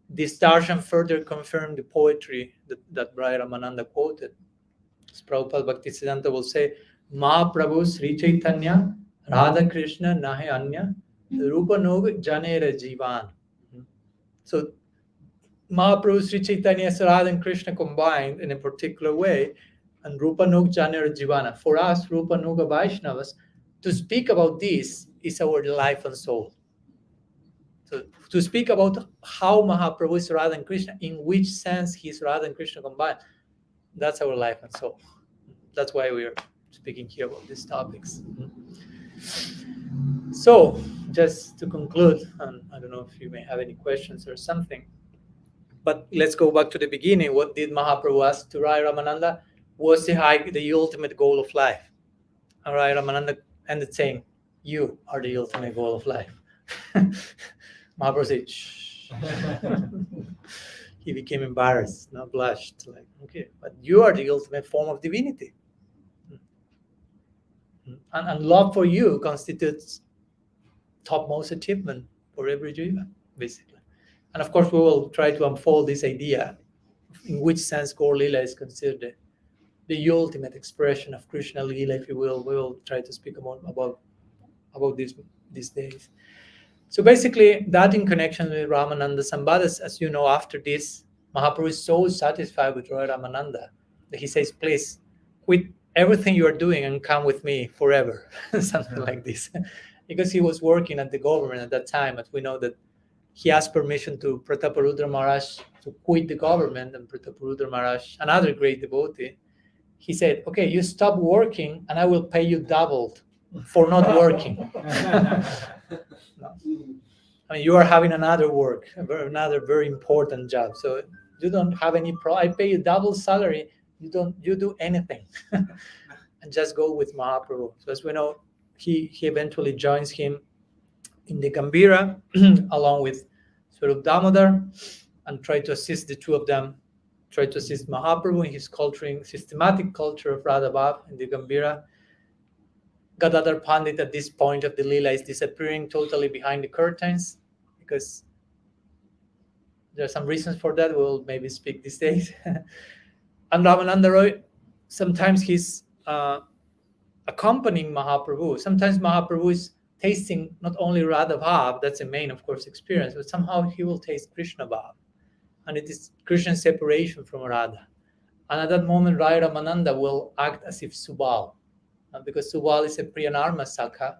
S5: this darshan further confirmed the poetry that Raya Ramananda quoted. As Prabhupada Bhaktisiddhanta will say, Mahaprabhu Sri Chaitanya Radha Krishna Nahe Anya Rupa Nog Janera Jivan. So Mahaprabhu Sri Chaitanya Radha and Krishna combined in a particular way, and Rupa Nog Janera Jivana. For us, Rupa Noga Vaishnavas, to speak about this is our life and soul. So to speak about how Mahaprabhu is Radha and Krishna, in which sense he is Radha and Krishna combined, that's our life and soul. That's why we are speaking here about these topics. So just to conclude, and I don't know if you may have any questions or something, but let's go back to the beginning. What did Mahaprabhu ask to Raya Ramananda? Was the ultimate goal of life? And Raya Ramananda ended saying, you are the ultimate goal of life. Mahaprabhu said, shh. He became embarrassed, not blushed. Like, okay, but you are the ultimate form of divinity. And love for you constitutes topmost achievement for every jiva, basically. And of course, we will try to unfold this idea in which sense Gaur Lila is considered the ultimate expression of Krishna Lila, if you will. We will try to speak about this these days. So basically, that in connection with Ramananda Sambadas, as you know, after this, Mahaprabhu is so satisfied with Raya Ramananda that he says, please, quit everything you are doing and come with me forever, something like this. Because he was working at the government at that time, as we know that he asked permission to Prataparudra Maharaj to quit the government, and Prataparudra Maharaj, another great devotee, he said, okay, you stop working and I will pay you doubled for not working. No. I mean, you are having another work, another very important job. So you don't have any I pay you double salary. You do anything, and just go with Mahaprabhu. So as we know, he eventually joins him in the Gambhira along with Swarup Damodar, and try to assist the two of them. Try to assist Mahaprabhu in his systematic culture of Radha Bhav in the Gambhira. Gadadhar Pandit at this point of the Leela is disappearing totally behind the curtains, because there are some reasons for that. We'll maybe speak these days. And Ramananda Roy, sometimes he's accompanying Mahaprabhu. Sometimes Mahaprabhu is tasting not only Radha Bhav, that's the main, of course, experience, but somehow he will taste Krishna Bhav. And it is Krishna's separation from Radha. And at that moment, Raya Ramananda will act as if Subal. Because Subal is a Priyanarma Sakha,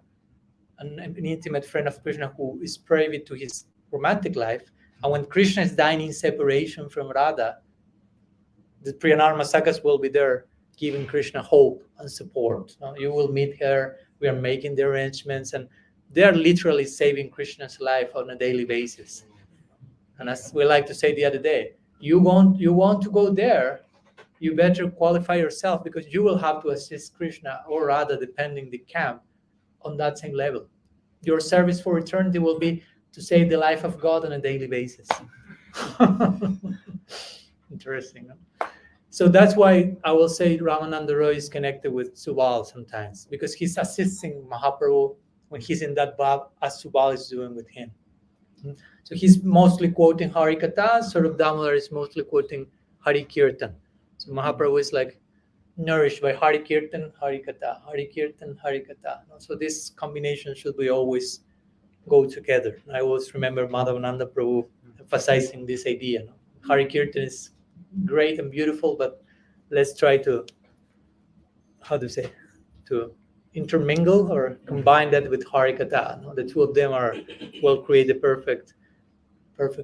S5: an intimate friend of Krishna who is privy to his romantic life. And when Krishna is dying in separation from Radha, the Priyanarma Sakhas will be there giving Krishna hope and support. You will meet her. We are making the arrangements, and they are literally saving Krishna's life on a daily basis. And as we like to say the other day, you want to go there, you better qualify yourself, because you will have to assist Krishna, or rather, depending the camp, on that same level. Your service for eternity will be to save the life of God on a daily basis. Interesting. No? So that's why I will say Ramananda Roy is connected with Subal sometimes, because he's assisting Mahaprabhu when he's in that bhav, as Subal is doing with him. So he's mostly quoting Hari Katha, Sarup Damodar is mostly quoting Hari Kirtan. So Mahaprabhu is like nourished by Hari Kirtan, Hari Katha, Hari Kirtan, Hari Katha. So this combination should be always go together. I always remember Madhavananda Prabhu emphasizing this idea. No? Hari Kirtan is great and beautiful, but let's try to, to intermingle or combine that with Hari Katha. No? The two of them will create the perfect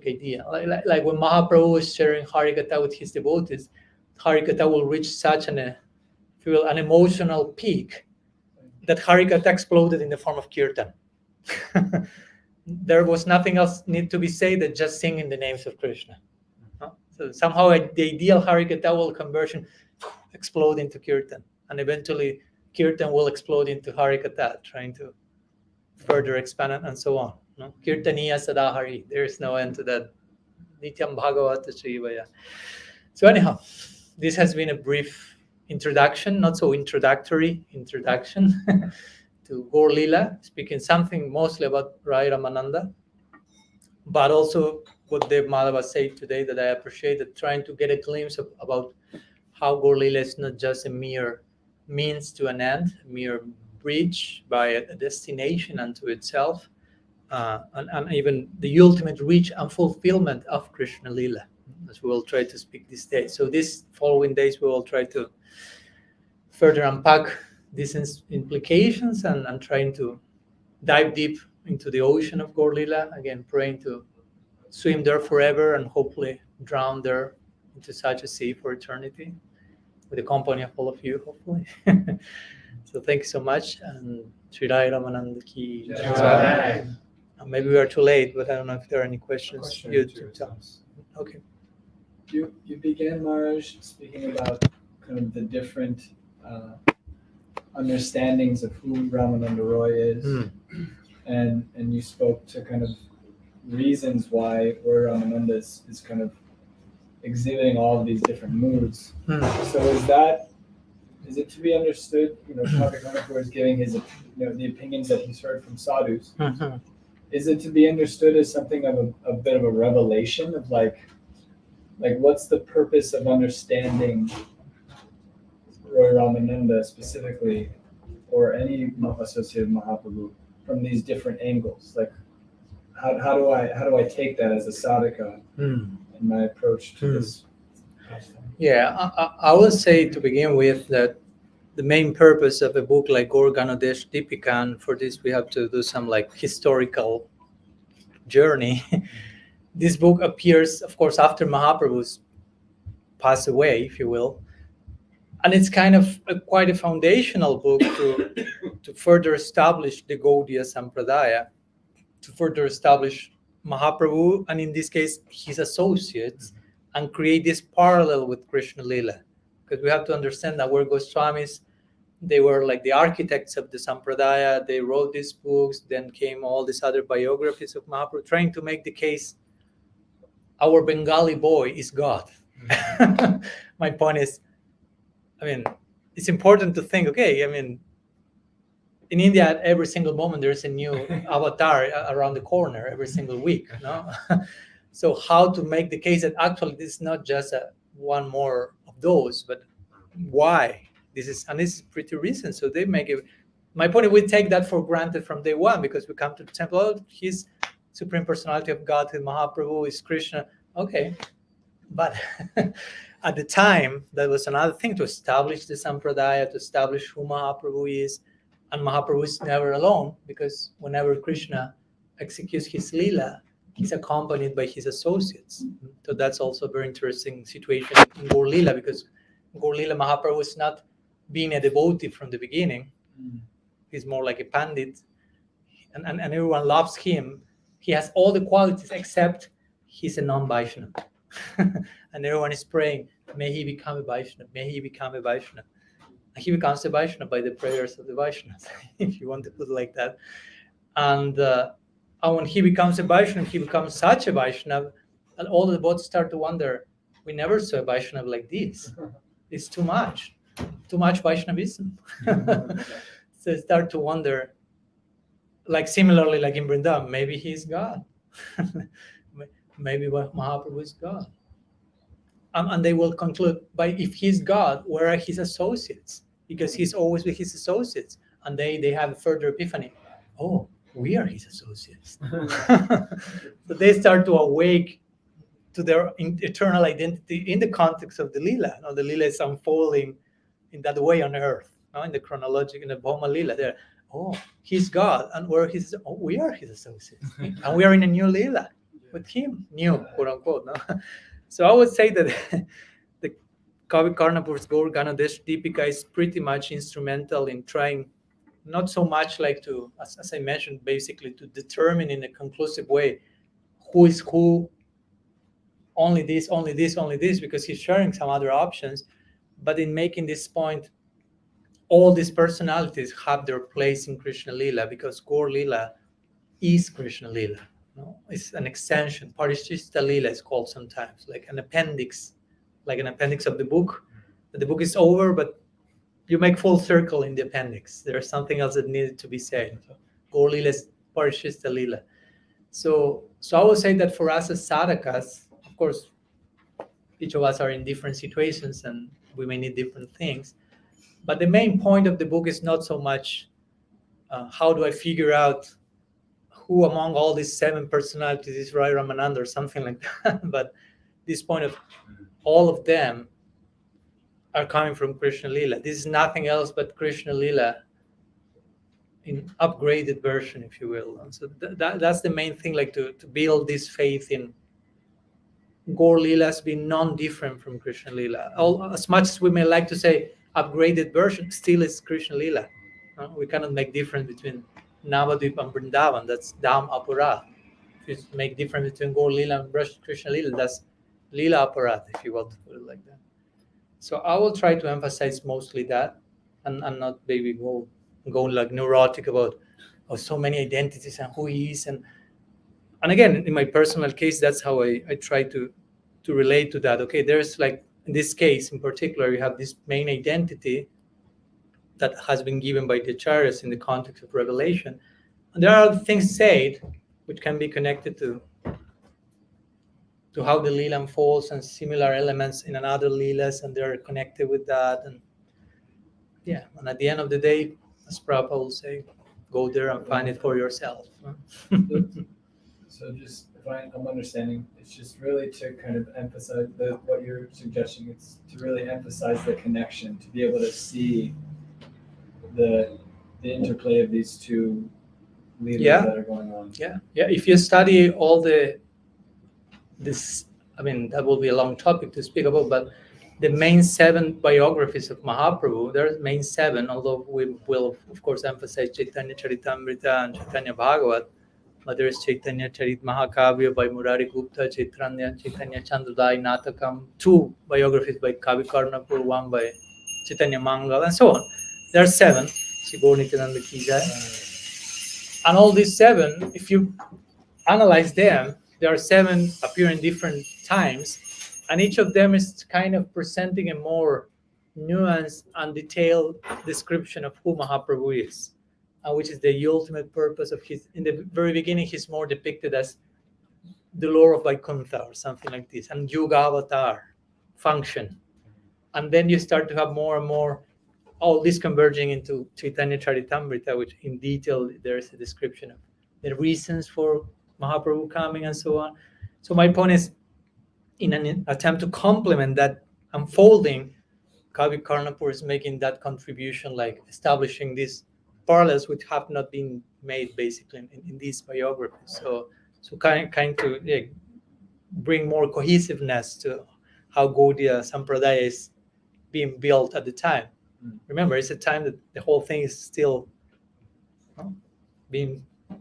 S5: idea. Like when Mahaprabhu was sharing Hari Katha with his devotees, Hari Katha will reach such an emotional peak that Hari Katha exploded in the form of Kirtan. There was nothing else need to be said than just singing the names of Krishna. So somehow the ideal Hari Katha will conversion explode into Kirtan, and eventually Kirtan will explode into Hari Katha, trying to further expand it and so on. No? Kirtaniya Sada Hari. There is no end to that. Nityam Bhagavata Srivaya. So anyhow, this has been a brief introduction, not so introductory introduction to Gaur Lila, speaking something mostly about Raya Ramananda, but also what Dev Madhava said today that I appreciate, that trying to get a glimpse about how Gaur Lila is not just a mere means to an end, a mere bridge by a destination unto itself, and even the ultimate reach and fulfillment of Krishna Lila, as we will try to speak this day. So these following days we will try to further unpack these implications and trying to dive deep into the ocean of Gaur Lila, again praying to swim there forever and hopefully drown there into such a sea for eternity with the company of all of you, hopefully. So thank you so much, and Sri Raya Ramananda ki jai. Maybe we are too late, but I don't know if there are any questions. Okay.
S3: You began, Maharaj, speaking about kind of the different understandings of who Ramananda Roy is, and you spoke to kind of reasons why where Ramananda is kind of exhibiting all of these different moods. So is it to be understood, Kavi is giving his, the opinions that he's heard from sadhus. Is it to be understood as something of a bit of a revelation of like what's the purpose of understanding Roy Ramananda specifically, or any associated Mahaprabhu, from these different angles? Like, how do I take that as a sadhaka in my approach to this?
S5: Yeah, I would say to begin with that the main purpose of a book like Gaur Ganodesh Deepika, and for this we have to do some like historical journey. This book appears, of course, after Mahaprabhu's passed away, if you will, and it's kind of quite a foundational book to further establish the Gaudiya Sampradaya, to further establish Mahaprabhu, and in this case his associates, and create this parallel with Krishna Lila. Because we have to understand that we're Goswamis, they were like the architects of the Sampradaya, they wrote these books, then came all these other biographies of Mahaprabhu, trying to make the case, our Bengali boy is God. My point is, it's important to think, in India, at every single moment, there's a new avatar around the corner every single week. No? So how to make the case that actually this is not just one more of those, but why? This is pretty recent. So they make it. My point is, we take that for granted from day one, because we come to the temple, oh, he's Supreme Personality of Godhead, Mahaprabhu is Krishna. Okay. But at the time, that was another thing, to establish the Sampradaya, to establish who Mahaprabhu is. And Mahaprabhu is never alone, because whenever Krishna executes his Leela, he's accompanied by his associates. So that's also a very interesting situation in Gaur Leela, because Gaur Lila Mahaprabhu is not being a devotee from the beginning. He's more like a pandit, and everyone loves him. He has all the qualities except he's a non-Vaishnava. And everyone is praying, may he become a Vaishnava, may he become a Vaishnava. And he becomes a Vaishnava by the prayers of the Vaishnavas, if you want to put it like that. And when he becomes a Vaishnava, he becomes such a Vaishnava, and all the devotees start to wonder, we never saw a Vaishnava like this. It's too much Vaishnavism. So they start to wonder, like similarly, like in Vrindavan, maybe he's God. Maybe Mahaprabhu is God. And they will conclude, by if he's God, where are his associates? Because he's always with his associates. And they have a further epiphany. Oh, we are his associates. So they start to awake to their eternal identity in the context of the Lila. The Lila is unfolding in that way on earth, in the chronological, in the Bhoma Lila. There, oh, he's God, and we are his associates. And we are in a new Lila with him, new, quote unquote. No? So I would say that the Kavi Karnapur's Gaur Ganadesh Deepika is pretty much instrumental in trying, not so much like to, as I mentioned, basically to determine in a conclusive way who is who, only this, because he's sharing some other options, but in making this point, all these personalities have their place in Krishna Lila, because Gaur Lila is Krishna Lila. It's an extension. Parishishta Lila is called sometimes, like an appendix of the book. The book is over, but you make full circle in the appendix. There's something else that needed to be said. Gaur Lila is Parishishta Lila. So I would say that for us as sadhakas, of course, each of us are in different situations and we may need different things. But the main point of the book is not so much how do I figure out who among all these 7 personalities is Raya Ramananda or something like that. But this point of all of them are coming from Krishna Lila. This is nothing else but Krishna Lila in upgraded version, if you will. And so that's the main thing, like to build this faith in Gaur Lila as being non-different from Krishna Lila. As much as we may like to say upgraded version, still is Krishna Lila. We cannot make difference between Navadvip and Vrindavan. That's Dham Aparat. If you make difference between Gaur Lila and Krishna Lila, that's Lila Aparat, if you want to put it like that. So I will try to emphasize mostly that, and not maybe go like neurotic about so many identities and who he is. And again, in my personal case, that's how I try to relate to that. Okay, there's like, in this case in particular, you have this main identity that has been given by the acharyas in the context of revelation. And there are things said which can be connected to how the Leela unfolds and similar elements in another Leelas, and they're connected with that. And yeah, and at the end of the day, as Prabhupada will say, go there and find it for yourself.
S3: So just, if I'm understanding, it's just really to kind of emphasize what you're suggesting. It's to really emphasize the connection, to be able to see the interplay of these two leaders that are going on.
S5: Yeah. If you study all this, I mean, that will be a long topic to speak about, but the main 7 biographies of Mahaprabhu, there are main 7, although we will, of course, emphasize Chaitanya Charitamrita and Chaitanya Bhagavat, but there is Chaitanya Charit Mahakavya by Murari Gupta, Chaitanya Chandradai Natakam, 2 biographies by Kavi Karnapur, 1 by Chaitanya Mangal, and so on. There are 7. Shibor Nityananda Ki Jai. And all these 7, if you analyze them, there are 7 appear in different times, and each of them is kind of presenting a more nuanced and detailed description of who Mahaprabhu is, which is the ultimate purpose of his. In the very beginning, he's more depicted as the Lord of Vaikuntha or something like this, and Yuga Avatar function. And then you start to have more and more all this converging into Chaitanya Charitamrita, which in detail there is a description of the reasons for Mahaprabhu coming and so on. So my point is, in an attempt to complement that unfolding, Kavi Karnapur is making that contribution, like establishing these parallels which have not been made basically in these biographies. So kind to bring more cohesiveness to how Gaudiya Sampradaya is being built at the time. Remember, it's a time that the whole thing is still being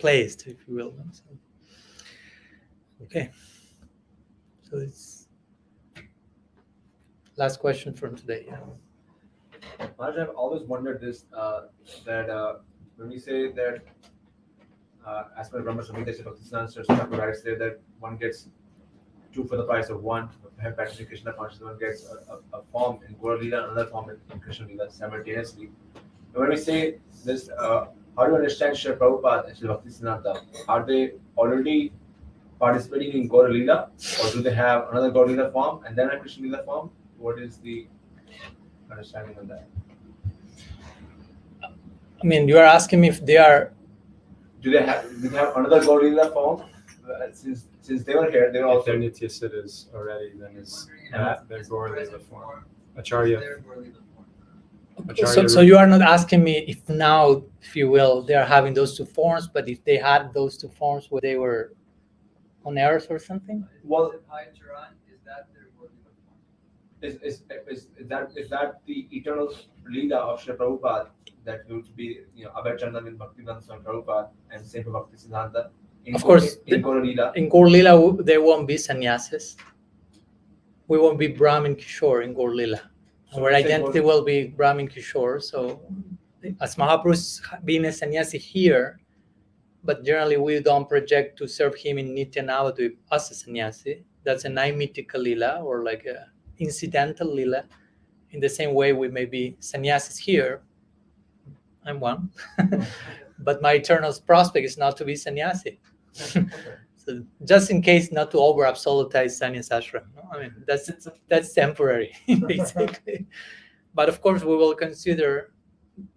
S5: placed, if you will. So, okay. So it's last question from today. Yeah.
S6: Maharaj, I've always wondered this, that when we say that, as per Brahma Samhita, Bhaktisiddhanta Saraswati writes there that one gets two for the price of one, practicing Krishna consciousness, one gets a form in Gaura Leela, another form in Krishna Leela simultaneously. And when we say this, how do you understand Srila Prabhupada and Srila Bhaktisiddhanta? Are they already participating in Gaura Leela, or do they have another Gaura Leela form and then a Krishna Leela form? What is the understanding on that?
S5: I mean, you are asking me if they are.
S6: Do they have another Gaura Leela form? Since they were here, they were
S2: If
S6: also
S2: they're Nitya Siddhas already, then is that their Gaura Leela form? Acharya.
S5: So you are not asking me if now, if you will, they are having those two forms, but if they had those two forms where they were on earth or something?
S6: well.
S3: Is that their
S6: Is that the eternal Leela of Srila Prabhupada that would be, Abhay Chandra with Bhaktivedanta Swami Prabhupada and same for Bhaktisiddhanta?
S5: Of course,
S6: in Gaura Leela.
S5: In Gaura Leela, there won't be sannyasis. We won't be Brahmin Kishore in Gaura Leela. Our identity will be Brahmin Kishore. So, as Mahaprabhu being a sannyasi here, but generally we don't project to serve him in Nitya Navadvip as a sannyasi. That's a naimitika Leela, or like a incidental Leela. In the same way, we may be sannyasis here. I'm one. But my eternal prospect is not to be sannyasi. So just in case not to over absolutize sannyas ashram. I mean, that's temporary, basically. But of course, we will consider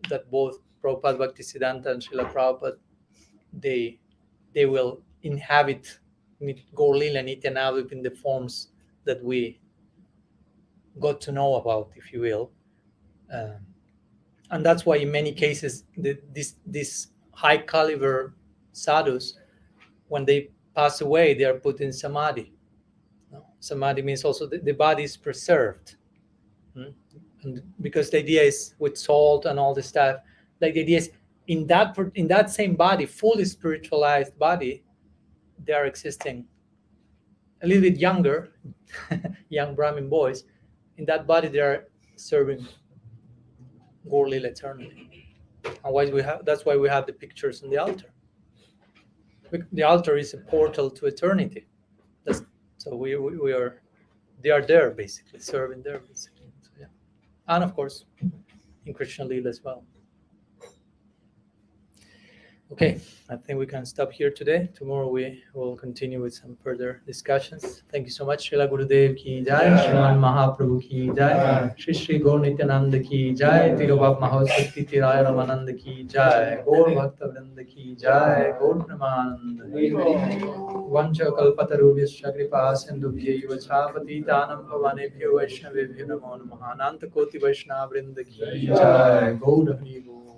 S5: that both Prabhupada Bhaktisiddhanta and Srila Prabhupada, they will inhabit Gaura Leela and Nitya Navadvip in the forms that we got to know about, if you will. And that's why in many cases, these high caliber sadhus, when they pass away, they are put in samadhi. Samadhi means also the body is preserved. And because the idea is with salt and all this stuff, like the idea is in that same body, fully spiritualized body, they are existing a little bit younger, young Brahmin boys. In that body, they are serving Gaura Leela eternally. And that's why we have the pictures on the altar. The altar is a portal to eternity. So they are there basically, serving there basically. So, yeah. And of course, in Krishna Leela as well. Okay, I think we can stop here today. Tomorrow we will continue with some further discussions. Thank you so much. Srila Gurudev ki jai, Sriman Mahaprabhu ki jai, Shri Gaur Nityananda ki jai, Tirobhava Mahotsava Raya Ramananda ki jai, Gaur Bhakta Vrinda ki jai, Gaur Pramananda. Vancha Kalpatarubhyascha Kripa Sindhubhyaiva cha Patitanam Bhavanebhyo Vaishnavebhyo Namo Namaha. Ananta Koti Vaishnava Vrinda ki jai, Gaur Hari Bol.